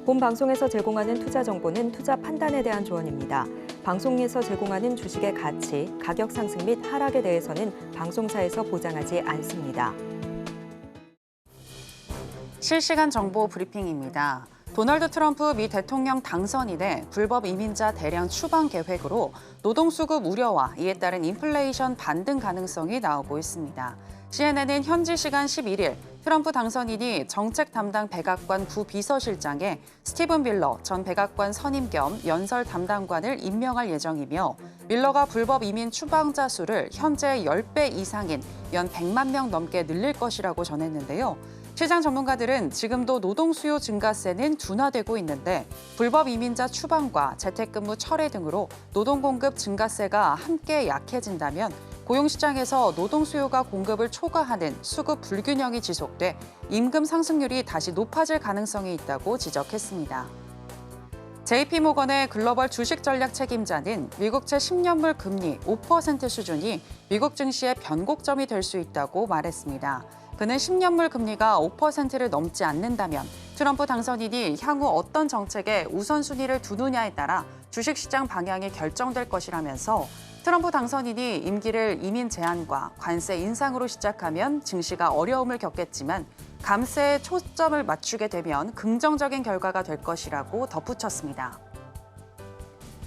본 방송에서 제공하는 투자 정보는 투자 판단에 대한 조언입니다. 방송에서 제공하는 주식의 가치, 가격 상승 및 하락에 대해서는 방송사에서 보장하지 않습니다. 실시간 정보 브리핑입니다. 도널드 트럼프 미 대통령 당선인의 불법 이민자 대량 추방 계획으로 노동수급 우려와 이에 따른 인플레이션 반등 가능성이 나오고 있습니다. CNN은 현지 시간 11일 트럼프 당선인이 정책 담당 백악관 부비서실장에 스티븐 밀러 전 백악관 선임 겸 연설 담당관을 임명할 예정이며 밀러가 불법 이민 추방자 수를 현재 10배 이상인 연 100만 명 넘게 늘릴 것이라고 전했는데요. 시장 전문가들은 지금도 노동 수요 증가세는 둔화되고 있는데 불법 이민자 추방과 재택근무 철회 등으로 노동 공급 증가세가 함께 약해진다면 고용시장에서 노동 수요가 공급을 초과하는 수급 불균형이 지속돼 임금 상승률이 다시 높아질 가능성이 있다고 지적했습니다. JP모건의 글로벌 주식 전략 책임자는 미국채 10년물 금리 5% 수준이 미국 증시의 변곡점이 될 수 있다고 말했습니다. 그는 10년물 금리가 5%를 넘지 않는다면 트럼프 당선인이 향후 어떤 정책에 우선순위를 두느냐에 따라 주식시장 방향이 결정될 것이라면서 트럼프 당선인이 임기를 이민 제한과 관세 인상으로 시작하면 증시가 어려움을 겪겠지만 감세에 초점을 맞추게 되면 긍정적인 결과가 될 것이라고 덧붙였습니다.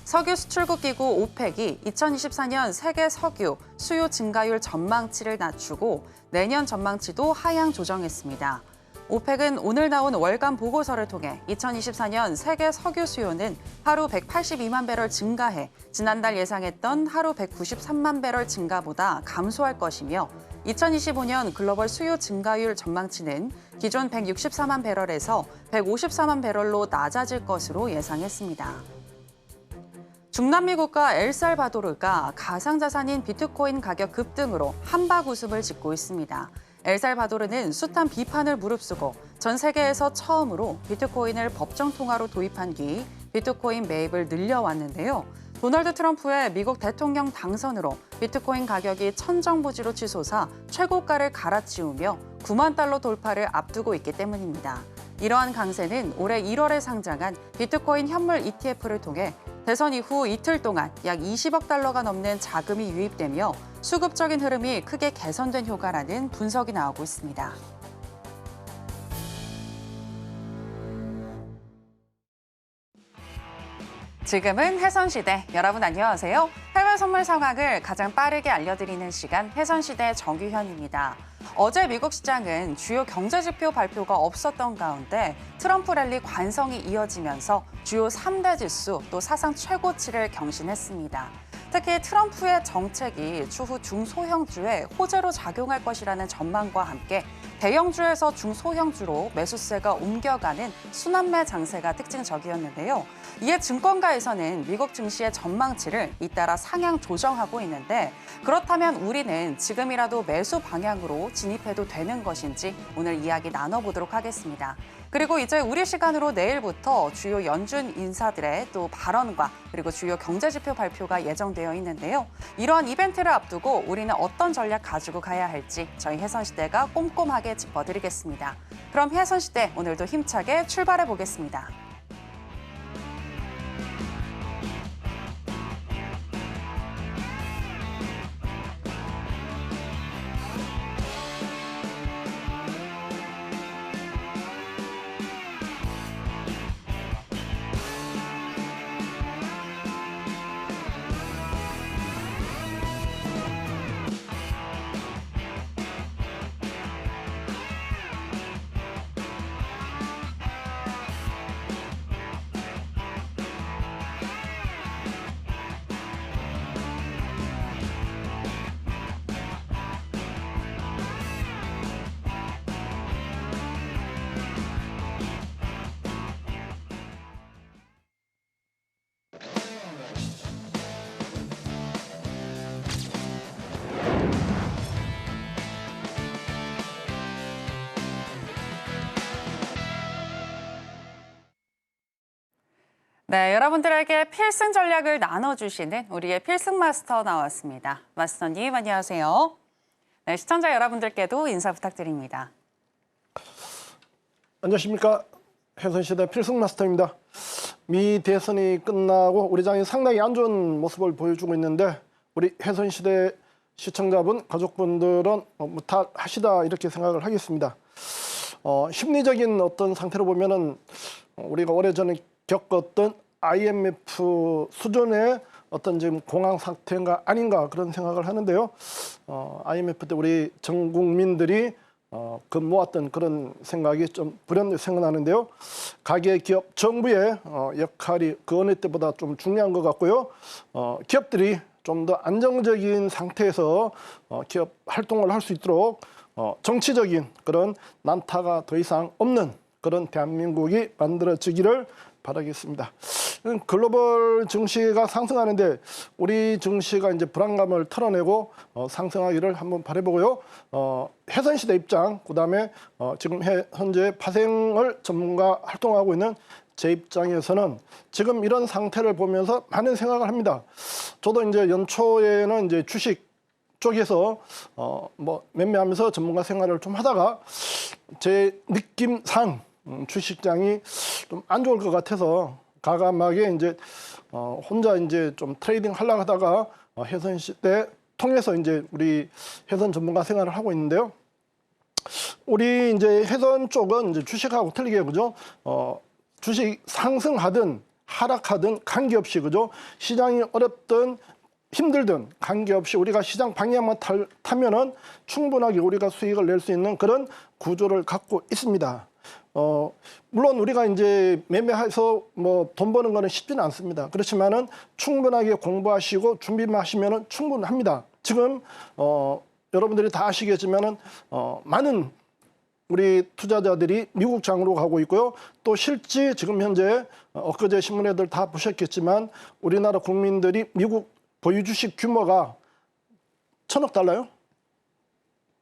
석유 수출국 기구 오펙이 2024년 세계 석유 수요 증가율 전망치를 낮추고 내년 전망치도 하향 조정했습니다. 오펙은 오늘 나온 월간 보고서를 통해 2024년 세계 석유 수요는 하루 182만 배럴 증가해 지난달 예상했던 하루 193만 배럴 증가보다 감소할 것이며 2025년 글로벌 수요 증가율 전망치는 기존 164만 배럴에서 154만 배럴로 낮아질 것으로 예상했습니다. 중남미 국가 엘살바도르가 가상자산인 비트코인 가격 급등으로 한박 웃음을 짓고 있습니다. 엘살바도르는 숱한 비판을 무릅쓰고 전 세계에서 처음으로 비트코인을 법정 통화로 도입한 뒤 비트코인 매입을 늘려왔는데요. 도널드 트럼프의 미국 대통령 당선으로 비트코인 가격이 천정부지로 치솟아 최고가를 갈아치우며 9만 달러 돌파를 앞두고 있기 때문입니다. 이러한 강세는 올해 1월에 상장한 비트코인 현물 ETF를 통해 대선 이후 이틀 동안 약 20억 달러가 넘는 자금이 유입되며 수급적인 흐름이 크게 개선된 효과라는 분석이 나오고 있습니다. 지금은 해선시대. 여러분 안녕하세요. 해외 선물 상황을 가장 빠르게 알려드리는 시간 해선시대 정규현입니다. 어제 미국 시장은 주요 경제지표 발표가 없었던 가운데 트럼프 랠리 관성이 이어지면서 주요 3대 지수 또 사상 최고치를 경신했습니다. 특히 트럼프의 정책이 추후 중소형주에 호재로 작용할 것이라는 전망과 함께 대형주에서 중소형주로 매수세가 옮겨가는 순환매 장세가 특징적이었는데요. 이에 증권가에서는 미국 증시의 전망치를 잇따라 상향 조정하고 있는데 그렇다면 우리는 지금이라도 매수 방향으로 진입해도 되는 것인지 오늘 이야기 나눠보도록 하겠습니다. 그리고 이제 우리 시간으로 내일부터 주요 연준 인사들의 또 발언과 그리고 주요 경제지표 발표가 예정되어 있는데요. 이러한 이벤트를 앞두고 우리는 어떤 전략 가지고 가야 할지 저희 해선시대가 꼼꼼하게 짚어드리겠습니다. 그럼 해선시대 오늘도 힘차게 출발해 보겠습니다. 네, 여러분들에게 필승 전략을 나눠주시는 우리의 필승 마스터 나왔습니다. 마스터님, 안녕하세요. 네, 시청자 여러분들께도 인사 부탁드립니다. 안녕하십니까. 해선시대 필승마스터입니다. 미 대선이 끝나고 우리 장이 상당히 안 좋은 모습을 보여주고 있는데 우리 해선시대 시청자분, 가족분들은 무탈하시다 이렇게 생각을 하겠습니다. 심리적인 어떤 상태로 보면은 우리가 오래전에 겪었던 IMF 수준의 어떤 지금 공황 상태가 아닌가 그런 생각을 하는데요. IMF 때 우리 전 국민들이 모았던 그런 생각이 좀 불현듯 생각나는데요. 가계, 기업, 정부의 역할이 그 어느 때보다 좀 중요한 것 같고요. 기업들이 좀 더 안정적인 상태에서 기업 활동을 할 수 있도록 정치적인 그런 난타가 더 이상 없는 그런 대한민국이 만들어지기를 바라겠습니다. 글로벌 증시가 상승하는데 우리 증시가 이제 불안감을 털어내고 상승하기를 한번 바라보고요. 해선시대 입장, 그다음에 지금 현재 파생을 전문가 활동하고 있는 제 입장에서는 지금 이런 상태를 보면서 많은 생각을 합니다. 저도 이제 연초에는 이제 주식 쪽에서 매매하면서 전문가 생활을 좀 하다가 제 느낌상 주식장이 좀 안 좋을 것 같아서 과감하게 이제 혼자 이제 좀 트레이딩 하려고 하다가 해선시대 통해서 이제 우리 해선 전문가 생활을 하고 있는데요. 우리 이제 해선 쪽은 이제 주식하고 틀리게 그죠? 주식 상승하든 하락하든 관계없이 그죠? 시장이 어렵든 힘들든 관계없이 우리가 시장 방향만 타면은 충분하게 우리가 수익을 낼 수 있는 그런 구조를 갖고 있습니다. 물론 우리가 이제 매매해서 돈 버는 거는 쉽지는 않습니다. 그렇지만은 충분하게 공부하시고 준비만 하시면은 충분합니다. 지금 여러분들이 다 아시겠지만은 많은 우리 투자자들이 미국장으로 가고 있고요. 또 실제 지금 현재 엊그제 신문에들 다 보셨겠지만 우리나라 국민들이 미국 보유 주식 규모가 1,000억 달러요?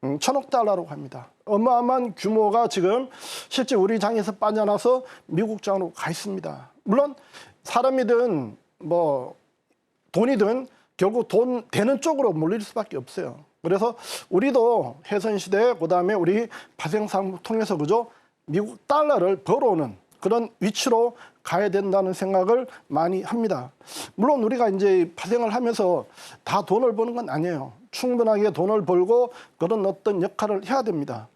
1,000억 달러라고 합니다. 어마어마한 규모가 지금 실제 우리 장에서 빠져나서 미국 장으로 가 있습니다. 물론 사람이든 돈이든 결국 돈 되는 쪽으로 몰릴 수밖에 없어요. 그래서 우리도 해선시대 그다음에 우리 파생상품 통해서 그죠? 미국 달러를 벌어오는 그런 위치로 가야 된다는 생각을 많이 합니다. 물론 우리가 이제 파생을 하면서 다 돈을 버는 건 아니에요. 충분하게 돈을 벌고 그런 어떤 역할을 해야 됩니다.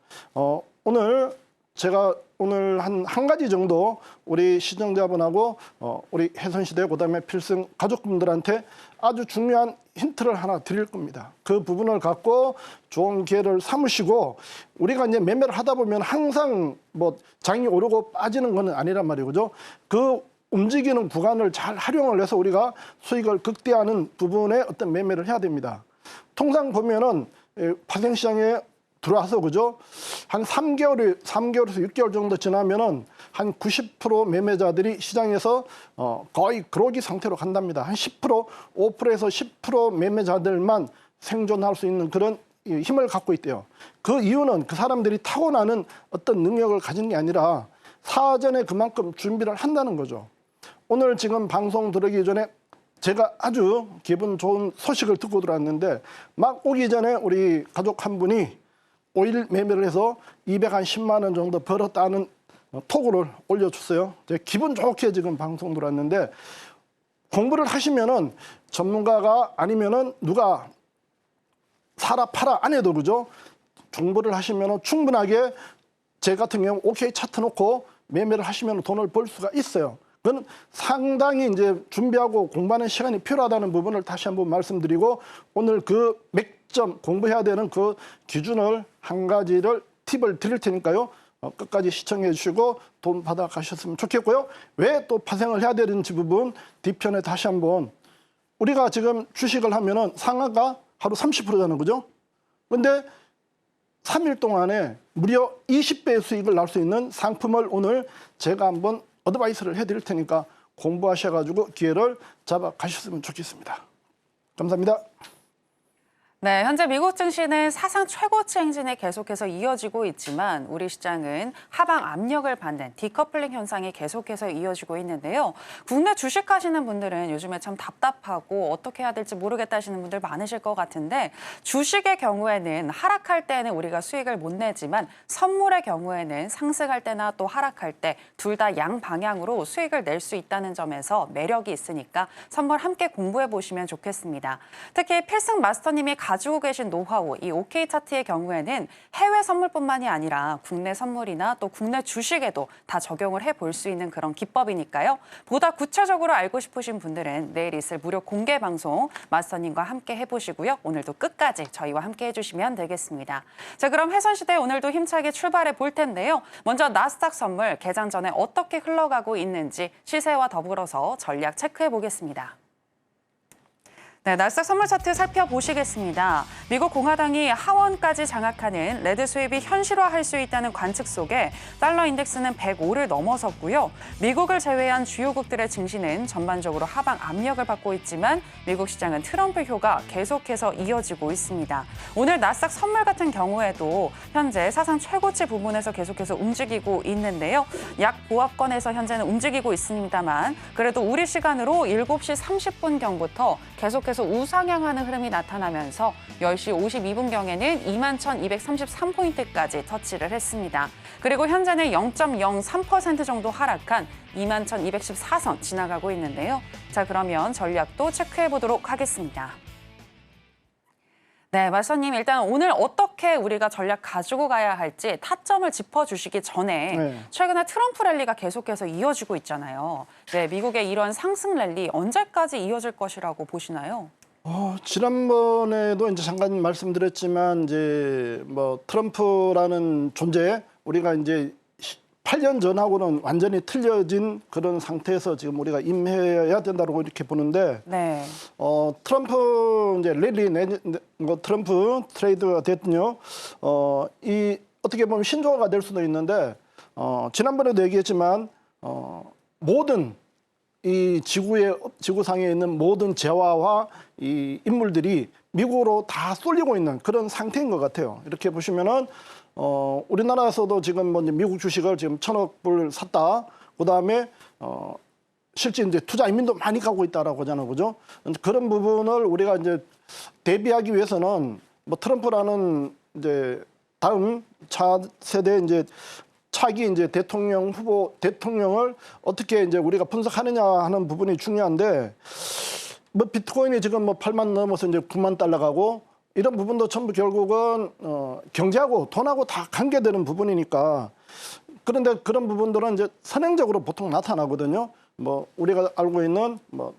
오늘 제가 한 가지 정도 우리 시청자분하고 우리 해선시대 그다음에 필승 가족분들한테 아주 중요한 힌트를 하나 드릴 겁니다. 그 부분을 갖고 좋은 기회를 삼으시고 우리가 이제 매매를 하다 보면 항상 장이 오르고 빠지는 건 아니란 말이에요. 그죠? 그 움직이는 구간을 잘 활용을 해서 우리가 수익을 극대화하는 부분에 어떤 매매를 해야 됩니다. 통상 보면은 파생시장에 들어와서 그죠? 한 3개월에서 6개월 정도 지나면은 한 90% 매매자들이 시장에서 거의 그러기 상태로 간답니다. 한 10%, 5%에서 10% 매매자들만 생존할 수 있는 그런 힘을 갖고 있대요. 그 이유는 그 사람들이 타고나는 어떤 능력을 가진 게 아니라 사전에 그만큼 준비를 한다는 거죠. 오늘 지금 방송 들어오기 전에 제가 아주 기분 좋은 소식을 듣고 들어왔는데 막 오기 전에 우리 가족 한 분이 오일 매매를 해서 210만 원 정도 벌었다는 톡을 올려줬어요. 제가 기분 좋게 지금 방송 들어왔는데 공부를 하시면은 전문가가 아니면은 누가 사라 팔아 안 해도 그죠? 공부를 하시면은 충분하게 제 같은 경우 오케이 차트 놓고 매매를 하시면 돈을 벌 수가 있어요. 그건 상당히 이제 준비하고 공부하는 시간이 필요하다는 부분을 다시 한번 말씀드리고 오늘 그 맥점 공부해야 되는 그 기준을 한 가지를 팁을 드릴 테니까요. 끝까지 시청해 주시고 돈 받아 가셨으면 좋겠고요. 왜 또 파생을 해야 되는지 부분 뒤편에 다시 한번 우리가 지금 주식을 하면은 상한가 하루 30%잖아요. 그죠? 근데 3일 동안에 무려 20배의 수익을 낼 수 있는 상품을 오늘 제가 한번 어드바이스를 해드릴 테니까 공부하셔가지고 기회를 잡아 가셨으면 좋겠습니다. 감사합니다. 네, 현재 미국 증시는 사상 최고치 행진이 계속해서 이어지고 있지만 우리 시장은 하방 압력을 받는 디커플링 현상이 계속해서 이어지고 있는데요. 국내 주식하시는 분들은 요즘에 참 답답하고 어떻게 해야 될지 모르겠다 하시는 분들 많으실 것 같은데 주식의 경우에는 하락할 때는 우리가 수익을 못 내지만 선물의 경우에는 상승할 때나 또 하락할 때 둘 다 양방향으로 수익을 낼 수 있다는 점에서 매력이 있으니까 선물 함께 공부해 보시면 좋겠습니다. 특히 필승 마스터님이 가지고 계신 노하우, 이 OK 차트의 경우에는 해외 선물뿐만이 아니라 국내 선물이나 또 국내 주식에도 다 적용을 해볼 수 있는 그런 기법이니까요. 보다 구체적으로 알고 싶으신 분들은 내일 있을 무료 공개 방송 마스터님과 함께 해보시고요. 오늘도 끝까지 저희와 함께 해주시면 되겠습니다. 자, 그럼 해선시대 오늘도 힘차게 출발해 볼 텐데요. 먼저 나스닥 선물 개장 전에 어떻게 흘러가고 있는지 시세와 더불어서 전략 체크해 보겠습니다. 네, 나스닥 선물 차트 살펴보시겠습니다. 미국 공화당이 하원까지 장악하는 레드 수입이 현실화할 수 있다는 관측 속에 달러 인덱스는 105를 넘어섰고요. 미국을 제외한 주요국들의 증시는 전반적으로 하방 압력을 받고 있지만 미국 시장은 트럼프 효가 계속해서 이어지고 있습니다. 오늘 나스닥 선물 같은 경우에도 현재 사상 최고치 부분에서 계속해서 움직이고 있는데요. 약 보합권에서 현재는 움직이고 있습니다만 그래도 우리 시간으로 7시 30분경부터 계속해서 우상향하는 흐름이 나타나면서 10시 52분경에는 21,233포인트까지 터치를 했습니다. 그리고 현재는 0.03% 정도 하락한 21,214선 지나가고 있는데요. 자, 그러면 전략도 체크해 보도록 하겠습니다. 네, 마스터님 일단 오늘 어떻게 우리가 전략 가지고 가야 할지 타점을 짚어주시기 전에 최근에 트럼프 랠리가 계속해서 이어지고 있잖아요. 네, 미국의 이런 상승 랠리 언제까지 이어질 것이라고 보시나요? 지난번에도 이제 잠깐 말씀드렸지만 이제 뭐 트럼프라는 존재 우리가 이제 8년 전하고는 완전히 틀려진 그런 상태에서 지금 우리가 임해야 된다고 이렇게 보는데, 네. 트럼프 이제 랠리 뭐 트럼프 트레이드가 됐군요. 이 어떻게 보면 신조어가 될 수도 있는데, 지난번에도 얘기했지만 모든 이 지구상에 있는 모든 재화와 이 인물들이 미국으로 다 쏠리고 있는 그런 상태인 것 같아요. 이렇게 보시면은 우리나라에서도 지금 뭐 이제 미국 주식을 지금 1,000억 불 샀다. 그다음에 실제 이제 투자 이민도 많이 가고 있다라고 하잖아요. 그죠? 그런 부분을 우리가 이제 대비하기 위해서는 뭐 트럼프라는 이제 다음 차세대 이제 차기 이제 대통령을 어떻게 이제 우리가 분석하느냐 하는 부분이 중요한데, 뭐 비트코인이 지금 뭐 8만 넘어서 이제 9만 달러 가고 이런 부분도 전부 결국은 경제하고 돈하고 다 관계되는 부분이니까. 그런데 그런 부분들은 이제 선행적으로 보통 나타나거든요. 뭐 우리가 알고 있는 뭐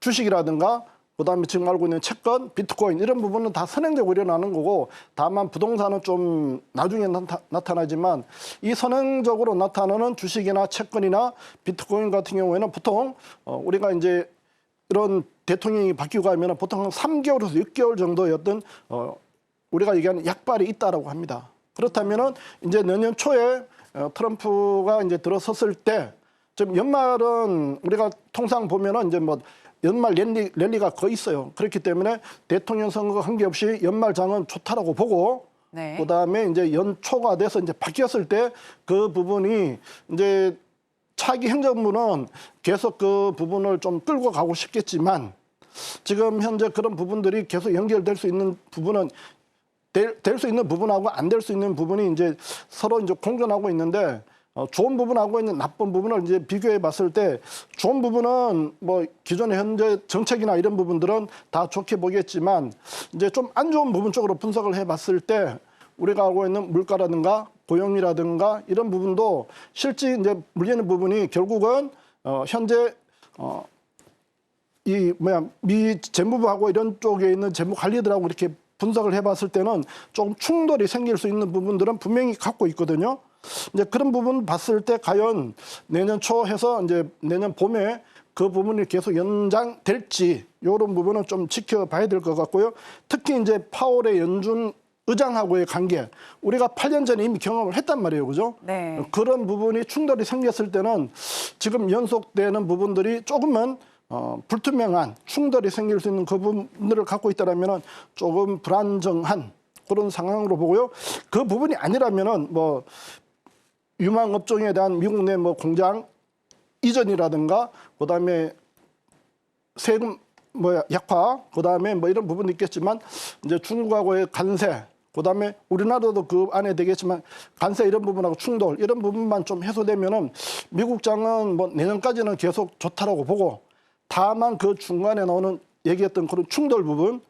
주식이라든가 그다음에 지금 알고 있는 채권, 비트코인 이런 부분은 다 선행적으로 일어나는 거고, 다만 부동산은 좀 나중에 나타나지만 이 선행적으로 나타나는 주식이나 채권이나 비트코인 같은 경우에는 보통 우리가 이제 이런 대통령이 바뀌고 하면 보통 3개월에서 6개월 정도의 어떤 우리가 얘기하는 약발이 있다라고 합니다. 그렇다면은 이제 내년 초에 트럼프가 이제 들어섰을 때, 지금 연말은 우리가 통상 보면은 이제 뭐 연말 랠리가 거의 있어요. 그렇기 때문에 대통령 선거가 관계없이 연말장은 좋다라고 보고, 네. 그다음에 이제 연초가 돼서 이제 바뀌었을 때 그 부분이 이제 차기 행정부는 계속 그 부분을 좀 끌고 가고 싶겠지만, 지금 현재 그런 부분들이 계속 연결될 수 있는 부분은 될 수 있는 부분하고 안 될 수 있는 부분이 이제 서로 이제 공존하고 있는데, 좋은 부분하고 있는 나쁜 부분을 이제 비교해 봤을 때, 좋은 부분은 뭐 기존의 현재 정책이나 이런 부분들은 다 좋게 보겠지만, 이제 좀 안 좋은 부분 쪽으로 분석을 해 봤을 때 우리가 알고 있는 물가라든가 고용이라든가 이런 부분도 실제 이제 물리는 부분이 결국은 현재 미 재무부하고 이런 쪽에 있는 재무 관리들하고 이렇게 분석을 해봤을 때는 좀 충돌이 생길 수 있는 부분들은 분명히 갖고 있거든요. 이제 그런 부분 봤을 때 과연 내년 초 해서 이제 내년 봄에 그 부분이 계속 연장될지 이런 부분은 좀 지켜봐야 될 것 같고요. 특히 이제 파월의 연준 의장하고의 관계, 우리가 8년 전에 이미 경험을 했단 말이에요, 그죠? 네. 그런 부분이 충돌이 생겼을 때는 지금 연속되는 부분들이 조금은 불투명한 충돌이 생길 수 있는 그 부분들을 갖고 있다라면은 조금 불안정한 그런 상황으로 보고요. 그 부분이 아니라면은 뭐 유망 업종에 대한 미국 내 뭐 공장 이전이라든가 그다음에 세금 약화, 그다음에 뭐 이런 부분도 있겠지만 이제 중국하고의 관세, 그다음에 우리나라도 그 안에 되겠지만 관세 이런 부분하고 충돌 이런 부분만 좀 해소되면은 미국장은 뭐 내년까지는 계속 좋다라고 보고, 다만 그 중간에 나오는 얘기했던 그런 충돌 부분,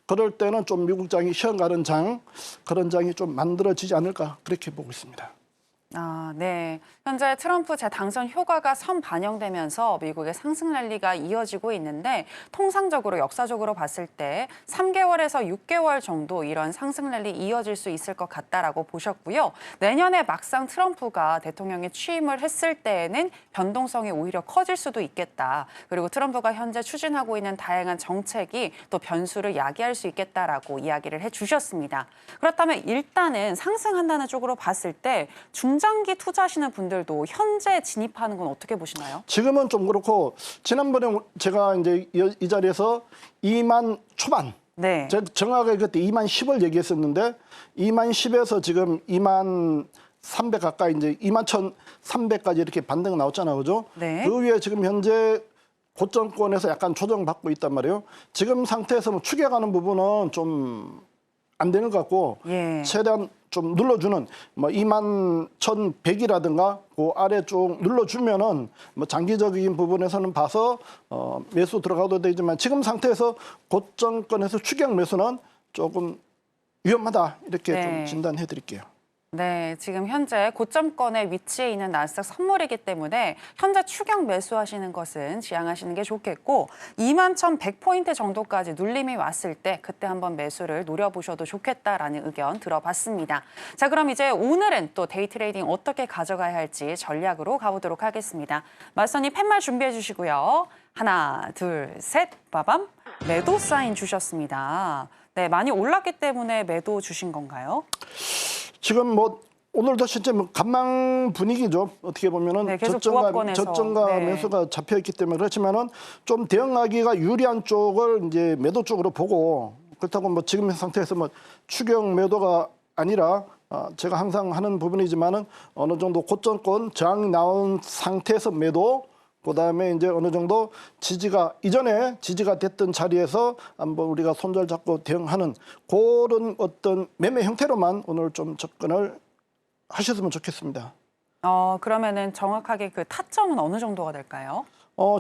그럴 때는 좀 미국장이 시험 가는 장, 그런 장이 좀 만들어지지 않을까 그렇게 보고 있습니다. 아, 네. 현재 트럼프 재당선 효과가 선반영되면서 미국의 상승 랠리가 이어지고 있는데, 통상적으로 역사적으로 봤을 때 3개월에서 6개월 정도 이런 상승 랠리 이어질 수 있을 것 같다라고 보셨고요. 내년에 막상 트럼프가 대통령에 취임을 했을 때에는 변동성이 오히려 커질 수도 있겠다. 그리고 트럼프가 현재 추진하고 있는 다양한 정책이 또 변수를 야기할 수 있겠다라고 이야기를 해주셨습니다. 그렇다면 일단은 상승한다는 쪽으로 봤을 때 중장기 투자하시는 분들도 현재 진입하는 건 어떻게 보시나요? 지금은 좀 그렇고, 지난번에 제가 이제 이 자리에서 2만 초반, 네. 정확하게 그때 2만 10을 얘기했었는데 2만 10에서 지금 2만 300 가까이 이제 2만 1,300까지 이렇게 반등이 나왔잖아요, 그죠? 네. 그 위에 지금 현재 고점권에서 약간 조정받고 있단 말이에요. 지금 상태에서 뭐 추격하는 부분은 좀 안 되는 것 같고, 예. 최대한 좀 눌러주는 뭐 2만 1,100이라든가 그 아래 쪽 눌러주면은 뭐 장기적인 부분에서는 봐서 매수 들어가도 되지만, 지금 상태에서 고점권에서 추격 매수는 조금 위험하다 이렇게 네. 좀 진단해 드릴게요. 네, 지금 현재 고점권에 위치해 있는 나스닥 선물이기 때문에 현재 추격 매수하시는 것은 지양하시는 게 좋겠고, 21,100포인트 정도까지 눌림이 왔을 때 그때 한번 매수를 노려보셔도 좋겠다라는 의견 들어봤습니다. 자, 그럼 이제 오늘은 또 데이 트레이딩 어떻게 가져가야 할지 전략으로 가보도록 하겠습니다. 맞선이 팻말 준비해 주시고요. 하나, 둘, 셋, 빠밤. 매도 사인 주셨습니다. 네, 많이 올랐기 때문에 매도 주신 건가요? 지금 뭐 오늘도 실제 뭐 간망 분위기죠. 어떻게 보면은 네, 계속 부합권에서. 저점과 네. 매수가 잡혀 있기 때문에. 그렇지만은 좀 대응하기가 유리한 쪽을 이제 매도 쪽으로 보고, 그렇다고 뭐 지금 상태에서 뭐 추격 매도가 아니라 제가 항상 하는 부분이지만은 어느 정도 고점권 저항이 나온 상태에서 매도, 그다음에 이제 어느 정도 지지가 이전에 지지가 됐던 자리에서 한번 우리가 손절 잡고 대응하는 그런 어떤 매매 형태로만 오늘 좀 접근을 하셨으면 좋겠습니다. 그러면은 정확하게 그 타점은 어느 정도가 될까요?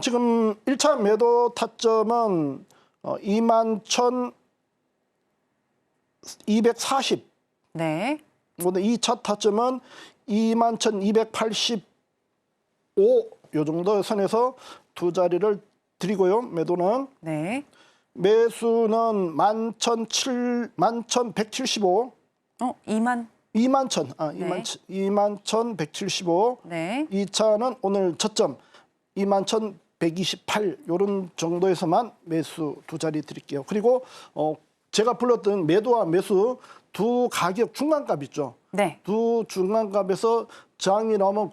지금 1차 매도 타점은 21,240. 네. 오늘 2차 타점은 21,285. 요 정도 선에서 두 자리를 드리고요. 매도는 네. 매수는 11,175. 2만. 21,175. 네. 2차는 오늘 저점 21,128 요런 정도에서만 매수 두 자리 드릴게요. 그리고 제가 불렀던 매도와 매수 두 가격 중간값 있죠. 네. 두 중간값에서 저항이 나오면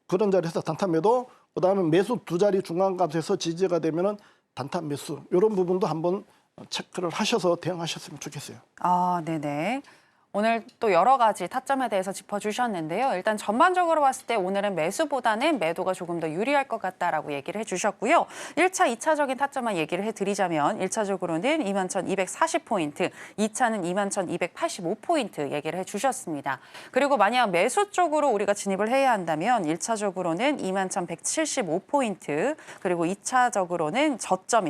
그런 자리에서 단타 매도, 그다음에 매수 두 자리 중간값에서 지지가 되면은 단타 매수, 이런 부분도 한번 체크를 하셔서 대응하셨으면 좋겠어요. 네네. 오늘 또 여러 가지 타점에 대해서 짚어주셨는데요. 일단 전반적으로 봤을 때 오늘은 매수보다는 매도가 조금 더 유리할 것 같다라고 얘기를 해주셨고요. 1차, 2차적인 타점만 얘기를 해드리자면 1차적으로는 21,240포인트, 2차는 21,285포인트 얘기를 해주셨습니다. 그리고 만약 매수 쪽으로 우리가 진입을 해야 한다면 1차적으로는 21,175포인트, 그리고 2차적으로는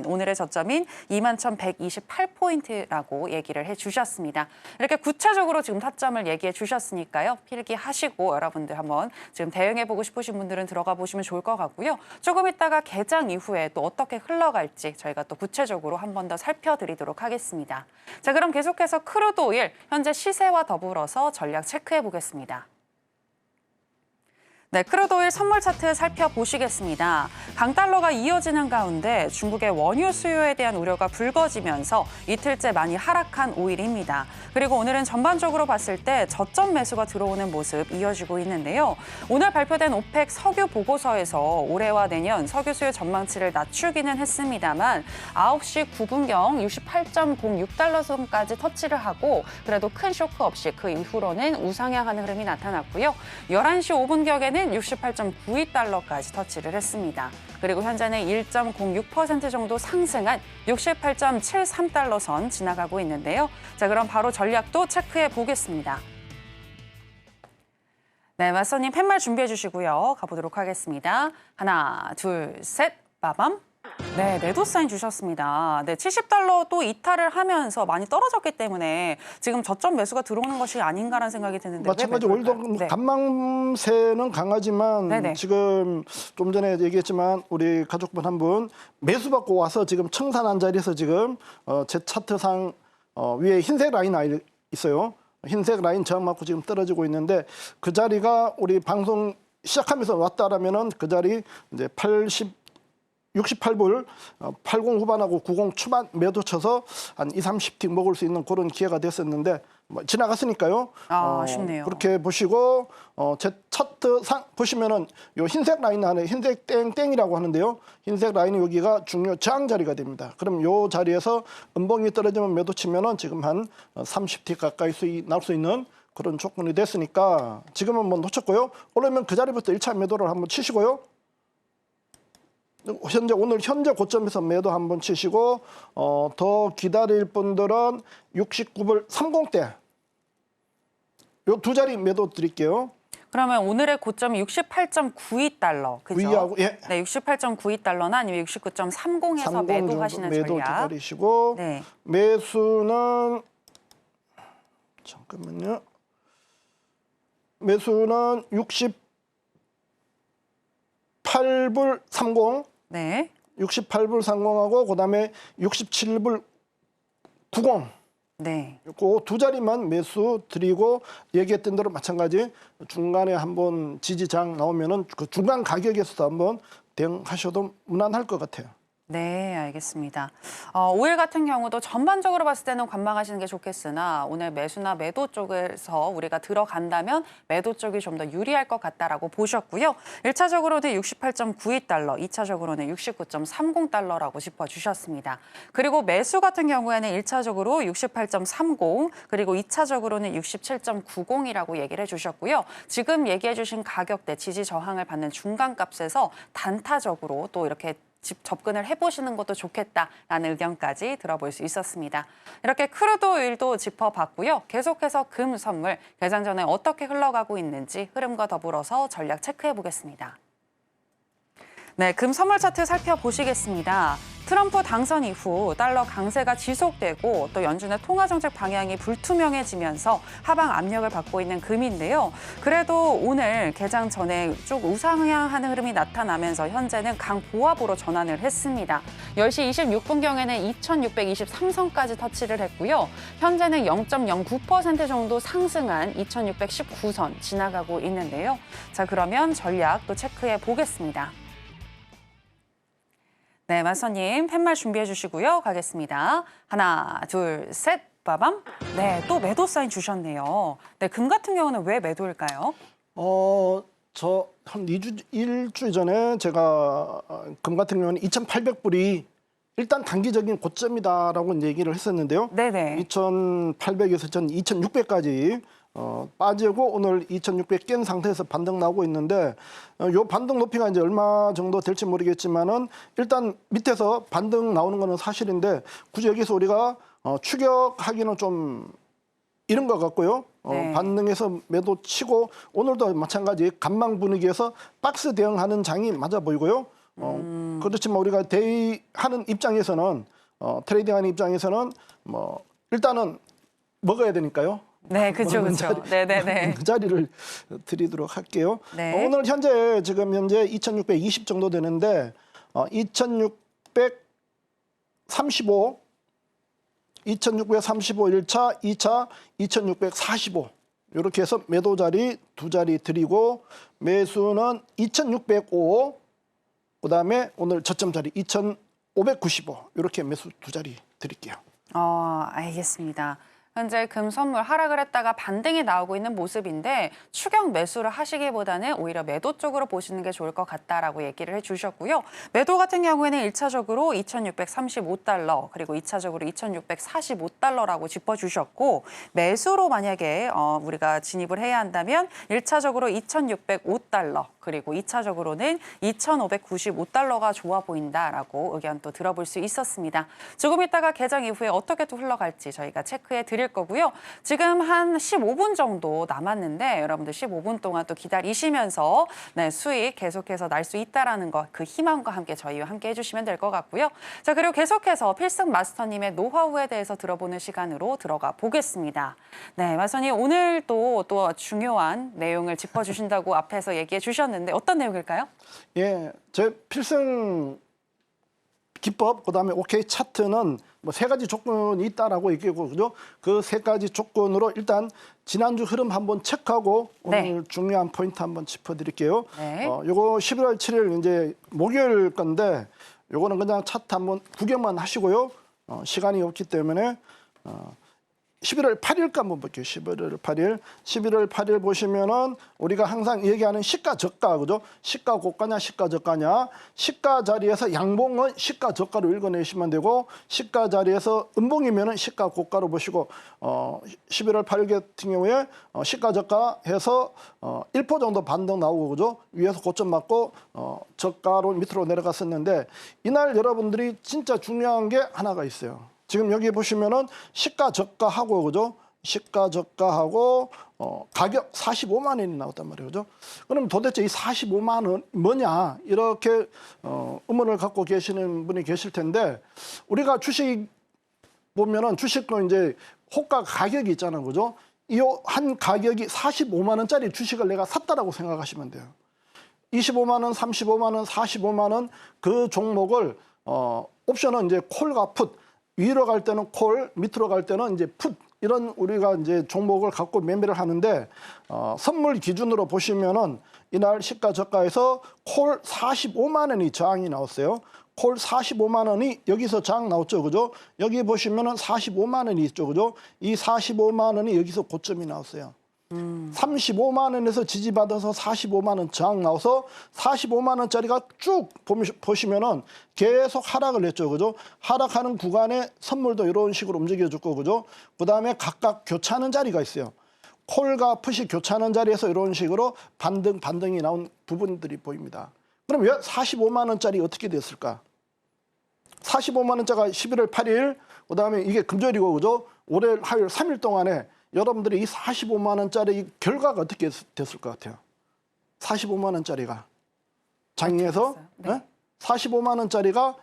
오늘의 저점인 21,128포인트라고 얘기를 해주셨습니다. 이렇게 구체적으로 지금 타점을 얘기해 주셨으니까요. 필기하시고 여러분들 한번 지금 대응해보고 싶으신 분들은 들어가 보시면 좋을 것 같고요. 조금 있다가 개장 이후에 또 어떻게 흘러갈지 저희가 또 구체적으로 한 번 더 살펴드리도록 하겠습니다. 자, 그럼 계속해서 크루드 오일 현재 시세와 더불어서 전략 체크해 보겠습니다. 네, 크루드오일 선물 차트 살펴보시겠습니다. 강달러가 이어지는 가운데 중국의 원유 수요에 대한 우려가 불거지면서 이틀째 많이 하락한 오일입니다. 그리고 오늘은 전반적으로 봤을 때 저점 매수가 들어오는 모습 이어지고 있는데요. 오늘 발표된 오펙 석유 보고서에서 올해와 내년 석유 수요 전망치를 낮추기는 했습니다만 9시 9분경 68.06달러 선까지 터치를 하고 그래도 큰 쇼크 없이 그 이후로는 우상향하는 흐름이 나타났고요. 11시 5분경에는 68.92달러까지 터치를 했습니다. 그리고 현재는 1.06% 정도 상승한 68.73달러 선 지나가고 있는데요. 자, 그럼 바로 전략도 체크해 보겠습니다. 네, 맞서님 팻말 준비해 주시고요. 가보도록 하겠습니다. 하나, 둘, 셋, 빠밤. 네, 매도 사인 주셨습니다. 네, 70달러 또 이탈을 하면서 많이 떨어졌기 때문에 지금 저점 매수가 들어오는 것이 아닌가라는 생각이 드는데 마찬가지 오늘도 네. 간망세는 강하지만 네네. 지금 좀 전에 얘기했지만 우리 가족분 한 분 매수받고 와서 지금 청산한 자리에서 지금 제 차트상 위에 흰색 라인 있어요. 흰색 라인 저항 맞고 지금 떨어지고 있는데 그 자리가 우리 방송 시작하면서 왔다라면은 그 자리 이제 68불 80 후반하고 90 초반 매도 쳐서 한 2, 30틱 먹을 수 있는 그런 기회가 됐었는데 뭐 지나갔으니까요. 아쉽네요. 그렇게 보시고 제 차트상 보시면은 요 흰색 라인 안에 흰색 땡땡이라고 하는데요. 흰색 라인이 여기가 중요 저항 자리가 됩니다. 그럼 요 자리에서 음봉이 떨어지면 매도 치면은 지금 한 30틱 가까이 나올 수 있는 그런 조건이 됐으니까 지금은 뭐 놓쳤고요. 오르면 그 자리부터 1차 매도를 한번 치시고요. 오늘 현재 고점에서 매도 한번 치시고 더 기다릴 분들은 69불 30대 요 두 자리 매도 드릴게요. 그러면 오늘의 고점이 68.92달러, 그죠? 위하고 예. 네, 68.92달러나 아니면 69.30에서 매도하시는 매도 전략. 기다리시고 네. 매수는 잠깐만요. 매수는 68불 30. 네. 68불 30하고 그다음에 67불 90. 네. 그 두 자리만 매수 드리고 얘기했던 대로 마찬가지 중간에 한번 지지장 나오면은 그 중간 가격에서도 한번 대응하셔도 무난할 것 같아요. 네, 알겠습니다. 오일 같은 경우도 전반적으로 봤을 때는 관망하시는 게 좋겠으나 오늘 매수나 매도 쪽에서 우리가 들어간다면 매도 쪽이 좀 더 유리할 것 같다라고 보셨고요. 1차적으로는 68.92달러, 2차적으로는 69.30달러라고 짚어주셨습니다. 그리고 매수 같은 경우에는 1차적으로 68.30, 그리고 2차적으로는 67.90이라고 얘기를 해주셨고요. 지금 얘기해 주신 가격대, 지지 저항을 받는 중간값에서 단타적으로 또 이렇게 접근을 해보시는 것도 좋겠다라는 의견까지 들어볼 수 있었습니다. 이렇게 크루드 오일도 짚어봤고요. 계속해서 금 선물, 개장 전에 어떻게 흘러가고 있는지 흐름과 더불어서 전략 체크해 보겠습니다. 네, 금 선물 차트 살펴보시겠습니다. 트럼프 당선 이후 달러 강세가 지속되고 또 연준의 통화정책 방향이 불투명해지면서 하방 압력을 받고 있는 금인데요. 그래도 오늘 개장 전에 쭉 우상향하는 흐름이 나타나면서 현재는 강보합으로 전환을 했습니다. 10시 26분경에는 2623선까지 터치를 했고요. 현재는 0.09% 정도 상승한 2619선 지나가고 있는데요. 자, 그러면 전략 또 체크해 보겠습니다. 네, 만서님 팻말 준비해 주시고요. 가겠습니다. 하나, 둘, 셋, 빠밤. 네, 또 매도 사인 주셨네요. 네, 금 같은 경우는 왜 매도일까요? 저 한 1주 전에 제가 금 같은 경우는 2,800불이 일단 단기적인 고점이다라고 이제 얘기를 했었는데요. 네네. 2,800에서 전 2,600까지 빠지고 오늘 2,600 깬 상태에서 반등 나오고 있는데 요 반등 높이가 이제 얼마 정도 될지 모르겠지만은 일단 밑에서 반등 나오는 거는 사실인데 굳이 여기서 우리가 추격하기는 좀 이런 것 같고요. 네. 반등해서 매도 치고 오늘도 마찬가지 간망 분위기에서 박스 대응하는 장이 맞아 보이고요. 그렇지만 우리가 대의하는 입장에서는 트레이딩하는 입장에서는 뭐 일단은 먹어야 되니까요. 네, 그렇죠, 그렇죠. 네네네. 그 자리를 드리도록 할게요. 네. 오늘 지금 현재 2,620 정도 되는데 2,635 1차, 2차 2,645 이렇게 해서 매도 자리 두 자리 드리고 매수는 2,605, 그다음에 오늘 저점 자리 2,595 이렇게 매수 두 자리 드릴게요. 알겠습니다. 현재 금 선물 하락을 했다가 반등이 나오고 있는 모습인데 추격 매수를 하시기보다는 오히려 매도 쪽으로 보시는 게 좋을 것 같다라고 얘기를 해주셨고요. 매도 같은 경우에는 1차적으로 2,635달러 그리고 2차적으로 2,645달러라고 짚어주셨고 매수로 만약에 우리가 진입을 해야 한다면 1차적으로 2,605달러 그리고 2차적으로는 2,595달러가 좋아 보인다라고 의견 또 들어볼 수 있었습니다. 조금 있다가 개장 이후에 어떻게 또 흘러갈지 저희가 체크해 드릴 거고요. 지금 한 15분 정도 남았는데 여러분들 15분 동안 또 기다리시면서 수익 계속해서 날 수 있다라는 것, 그 희망과 함께 저희와 함께 해주시면 될 것 같고요. 자, 그리고 계속해서 필승 마스터님의 노하우에 대해서 들어보는 시간으로 들어가 보겠습니다. 네, 마스터님 오늘 또 중요한 내용을 짚어주신다고 앞에서 얘기해 주셨는데 어떤 내용일까요? 예, 제 필승 기법, 그다음에 OK 차트는 뭐 세 가지 조건이 있다라고 얘기하고 그죠? 그 세 가지 조건으로 일단 지난주 흐름 한번 체크하고 오늘 중요한 포인트 한번 짚어드릴게요. 네. 요거 11월 7일 이제 목요일 건데 요거는 그냥 차트 한번 구경만 하시고요. 시간이 없기 때문에 11월 8일까 한번 볼게요. 11월 8일. 11월 8일 보시면은 우리가 항상 얘기하는 시가 저가 그죠? 시가 고가냐 시가 저가냐. 시가 자리에서 양봉은 시가 저가로 읽어내시면 되고 시가 자리에서 음봉이면은 시가 고가로 보시고 11월 8일 같은 경우에 시가 저가 해서 1% 정도 반등 나오고 그죠? 위에서 고점 맞고 저가로 밑으로 내려갔었는데 이날 여러분들이 진짜 중요한 게 하나가 있어요. 지금 여기 보시면은 시가 저가하고 그죠? 시가 저가하고 가격 45만 원이 나왔단 말이에요. 그죠? 그럼 도대체 이 45만 원 뭐냐? 이렇게 의문을 갖고 계시는 분이 계실 텐데 우리가 주식 보면은 주식은 이제 호가 가격이 있잖아요. 그죠? 이 한 가격이 45만 원짜리 주식을 내가 샀다라고 생각하시면 돼요. 25만 원, 35만 원, 45만 원 그 종목을 옵션은 이제 콜과 풋 위로 갈 때는 콜, 밑으로 갈 때는 이제 풋 이런 우리가 이제 종목을 갖고 매매를 하는데 선물 기준으로 보시면은 이날 시가 저가에서 콜 45만 원이 저항이 나왔어요. 콜 45만 원이 여기서 저항 나왔죠, 그죠? 여기 보시면은 45만 원이 있죠, 그죠? 이 45만 원이 여기서 고점이 나왔어요. 35만 원에서 지지받아서 45만 원 저항 나와서 45만 원짜리가 쭉 보시면은 계속 하락을 했죠. 그죠? 하락하는 구간에 선물도 이런 식으로 움직여줬고, 그죠? 그 다음에 각각 교차하는 자리가 있어요. 콜과 풋이 교차하는 자리에서 이런 식으로 반등이 나온 부분들이 보입니다. 그럼 왜 45만 원짜리 어떻게 됐을까? 45만 원짜리가 11월 8일, 그 다음에 이게 금요일이고, 그죠? 월요일, 화요일 3일 동안에 여러분들이 이 45만 원짜리 결과가 어떻게 됐을 것 같아요? 45만 원짜리가 장에서 네. 45만 원짜리가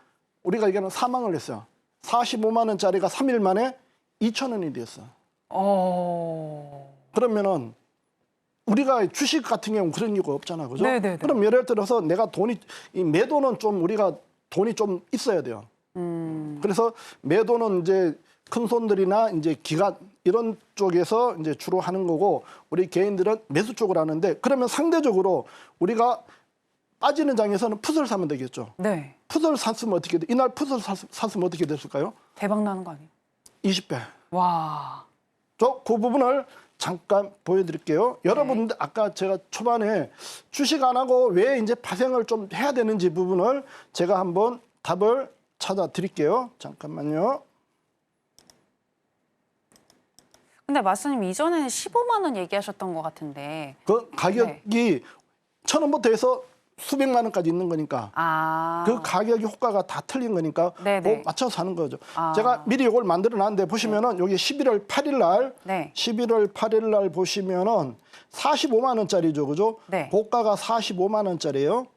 우리가 얘기하는 사망을 했어요. 45만 원짜리가 3일 만에 2천 원이 됐어. 그러면은 우리가 주식 같은 경우는 그런 이유가 없잖아, 그죠? 네네네. 그럼 예를 들어서 내가 이 매도는 좀 우리가 돈이 좀 있어야 돼요. 그래서 매도는 이제 큰 손들이나 이제 기관 이런 쪽에서 이제 주로 하는 거고 우리 개인들은 매수 쪽을 하는데 그러면 상대적으로 우리가 빠지는 장에서는 풋을 사면 되겠죠. 네. 풋을 샀으면 어떻게 돼? 이날 풋을 샀으면 어떻게 됐을까요? 대박 나는 거 아니에요? 20배. 와. 그 부분을 잠깐 보여드릴게요. 여러분들 아까 제가 초반에 주식 안 하고 왜 이제 파생을 좀 해야 되는지 부분을 제가 한번 답을 찾아 드릴게요. 잠깐만요. 근데 마스터님 이전에는 15만 원 얘기하셨던 것 같은데. 그 가격이 1,000원부터 해서 수백만 원까지 있는 거니까 그 가격이 호가가 다 틀린 거니까 네네. 맞춰서 사는 거죠. 제가 미리 이걸 만들어 놨는데 보시면은 여기 11월 8일 날 11월 8일 날 보시면은 45만 원짜리죠. 그죠? 네. 고가가 45만 원짜리예요.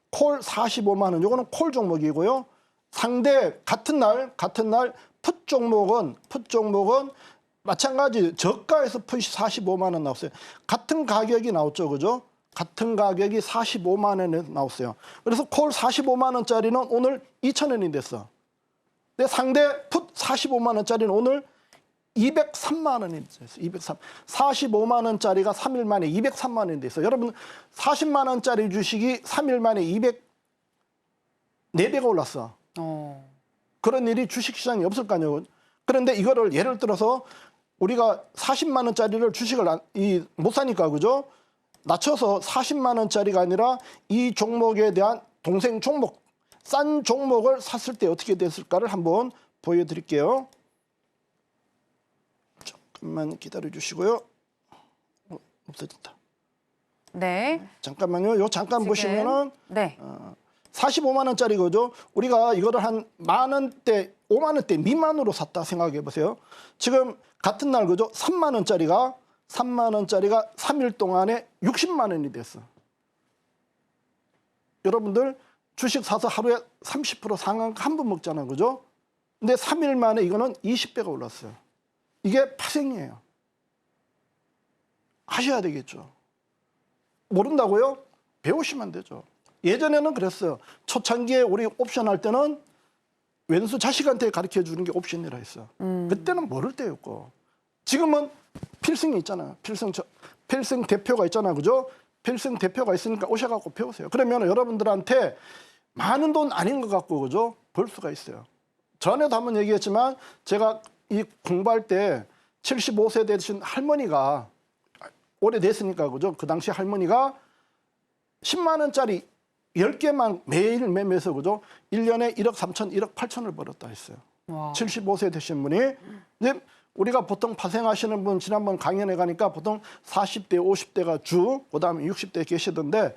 콜 45만 원. 요거는 콜 종목이고요. 상대 같은 날 풋 종목은 마찬가지 저가에서 풋이 45만 원 나왔어요. 같은 가격이 나왔죠. 그죠? 같은 가격이 45만 원에 나왔어요. 그래서 콜 45만 원짜리는 오늘 2천 원이 됐어. 근데 상대 풋 45만 원짜리는 오늘 203만 원이 됐어요. 45만 원짜리가 3일 만에 203만 원이 됐어요. 여러분 40만 원짜리 주식이 3일 만에 4배가 올랐어. 그런 일이 주식시장에 없을 거 아니에요. 그런데 이거를 예를 들어서 우리가 40만 원짜리를 주식을 못 사니까 그죠? 낮춰서 40만 원짜리가 아니라 이 종목에 대한 동생 종목, 싼 종목을 샀을 때 어떻게 됐을까를 한번 보여드릴게요. 잠깐만 기다려 주시고요. 없어졌다. 네. 잠깐만요. 요 잠깐 지금, 보시면은 네. 45만 원짜리 거죠. 우리가 이거를 한 만 원대, 5만 원대 미만으로 샀다 생각해 보세요. 지금 같은 날 그죠? 3만 원짜리가 3일 동안에 60만 원이 됐어. 여러분들 주식 사서 하루에 30% 상한 한 번 먹잖아. 그죠? 근데 3일 만에 이거는 20배가 올랐어요. 이게 파생이에요. 하셔야 되겠죠. 모른다고요? 배우시면 되죠. 예전에는 그랬어요. 초창기에 우리 옵션 할 때는 왼수 자식한테 가르쳐 주는 게 옵션이라 했어. 그때는 모를 때였고. 지금은 필승이 있잖아. 필승 대표가 있잖아. 그죠? 필승 대표가 있으니까 오셔갖고 배우세요. 그러면 여러분들한테 많은 돈 아닌 것 같고, 그죠? 벌 수가 있어요. 전에도 한번 얘기했지만 제가 이 공부할 때 75세 되신 할머니가 오래됐으니까, 그죠? 그 당시 할머니가 10만 원짜리 10개만 매일 매매해서, 그죠? 1년에 1억 3천, 1억 8천을 벌었다 했어요. 와. 75세 되신 분이. 이제 우리가 보통 파생하시는 분 지난번 강연에 가니까 보통 40대, 50대가 주, 그다음에 60대 계시던데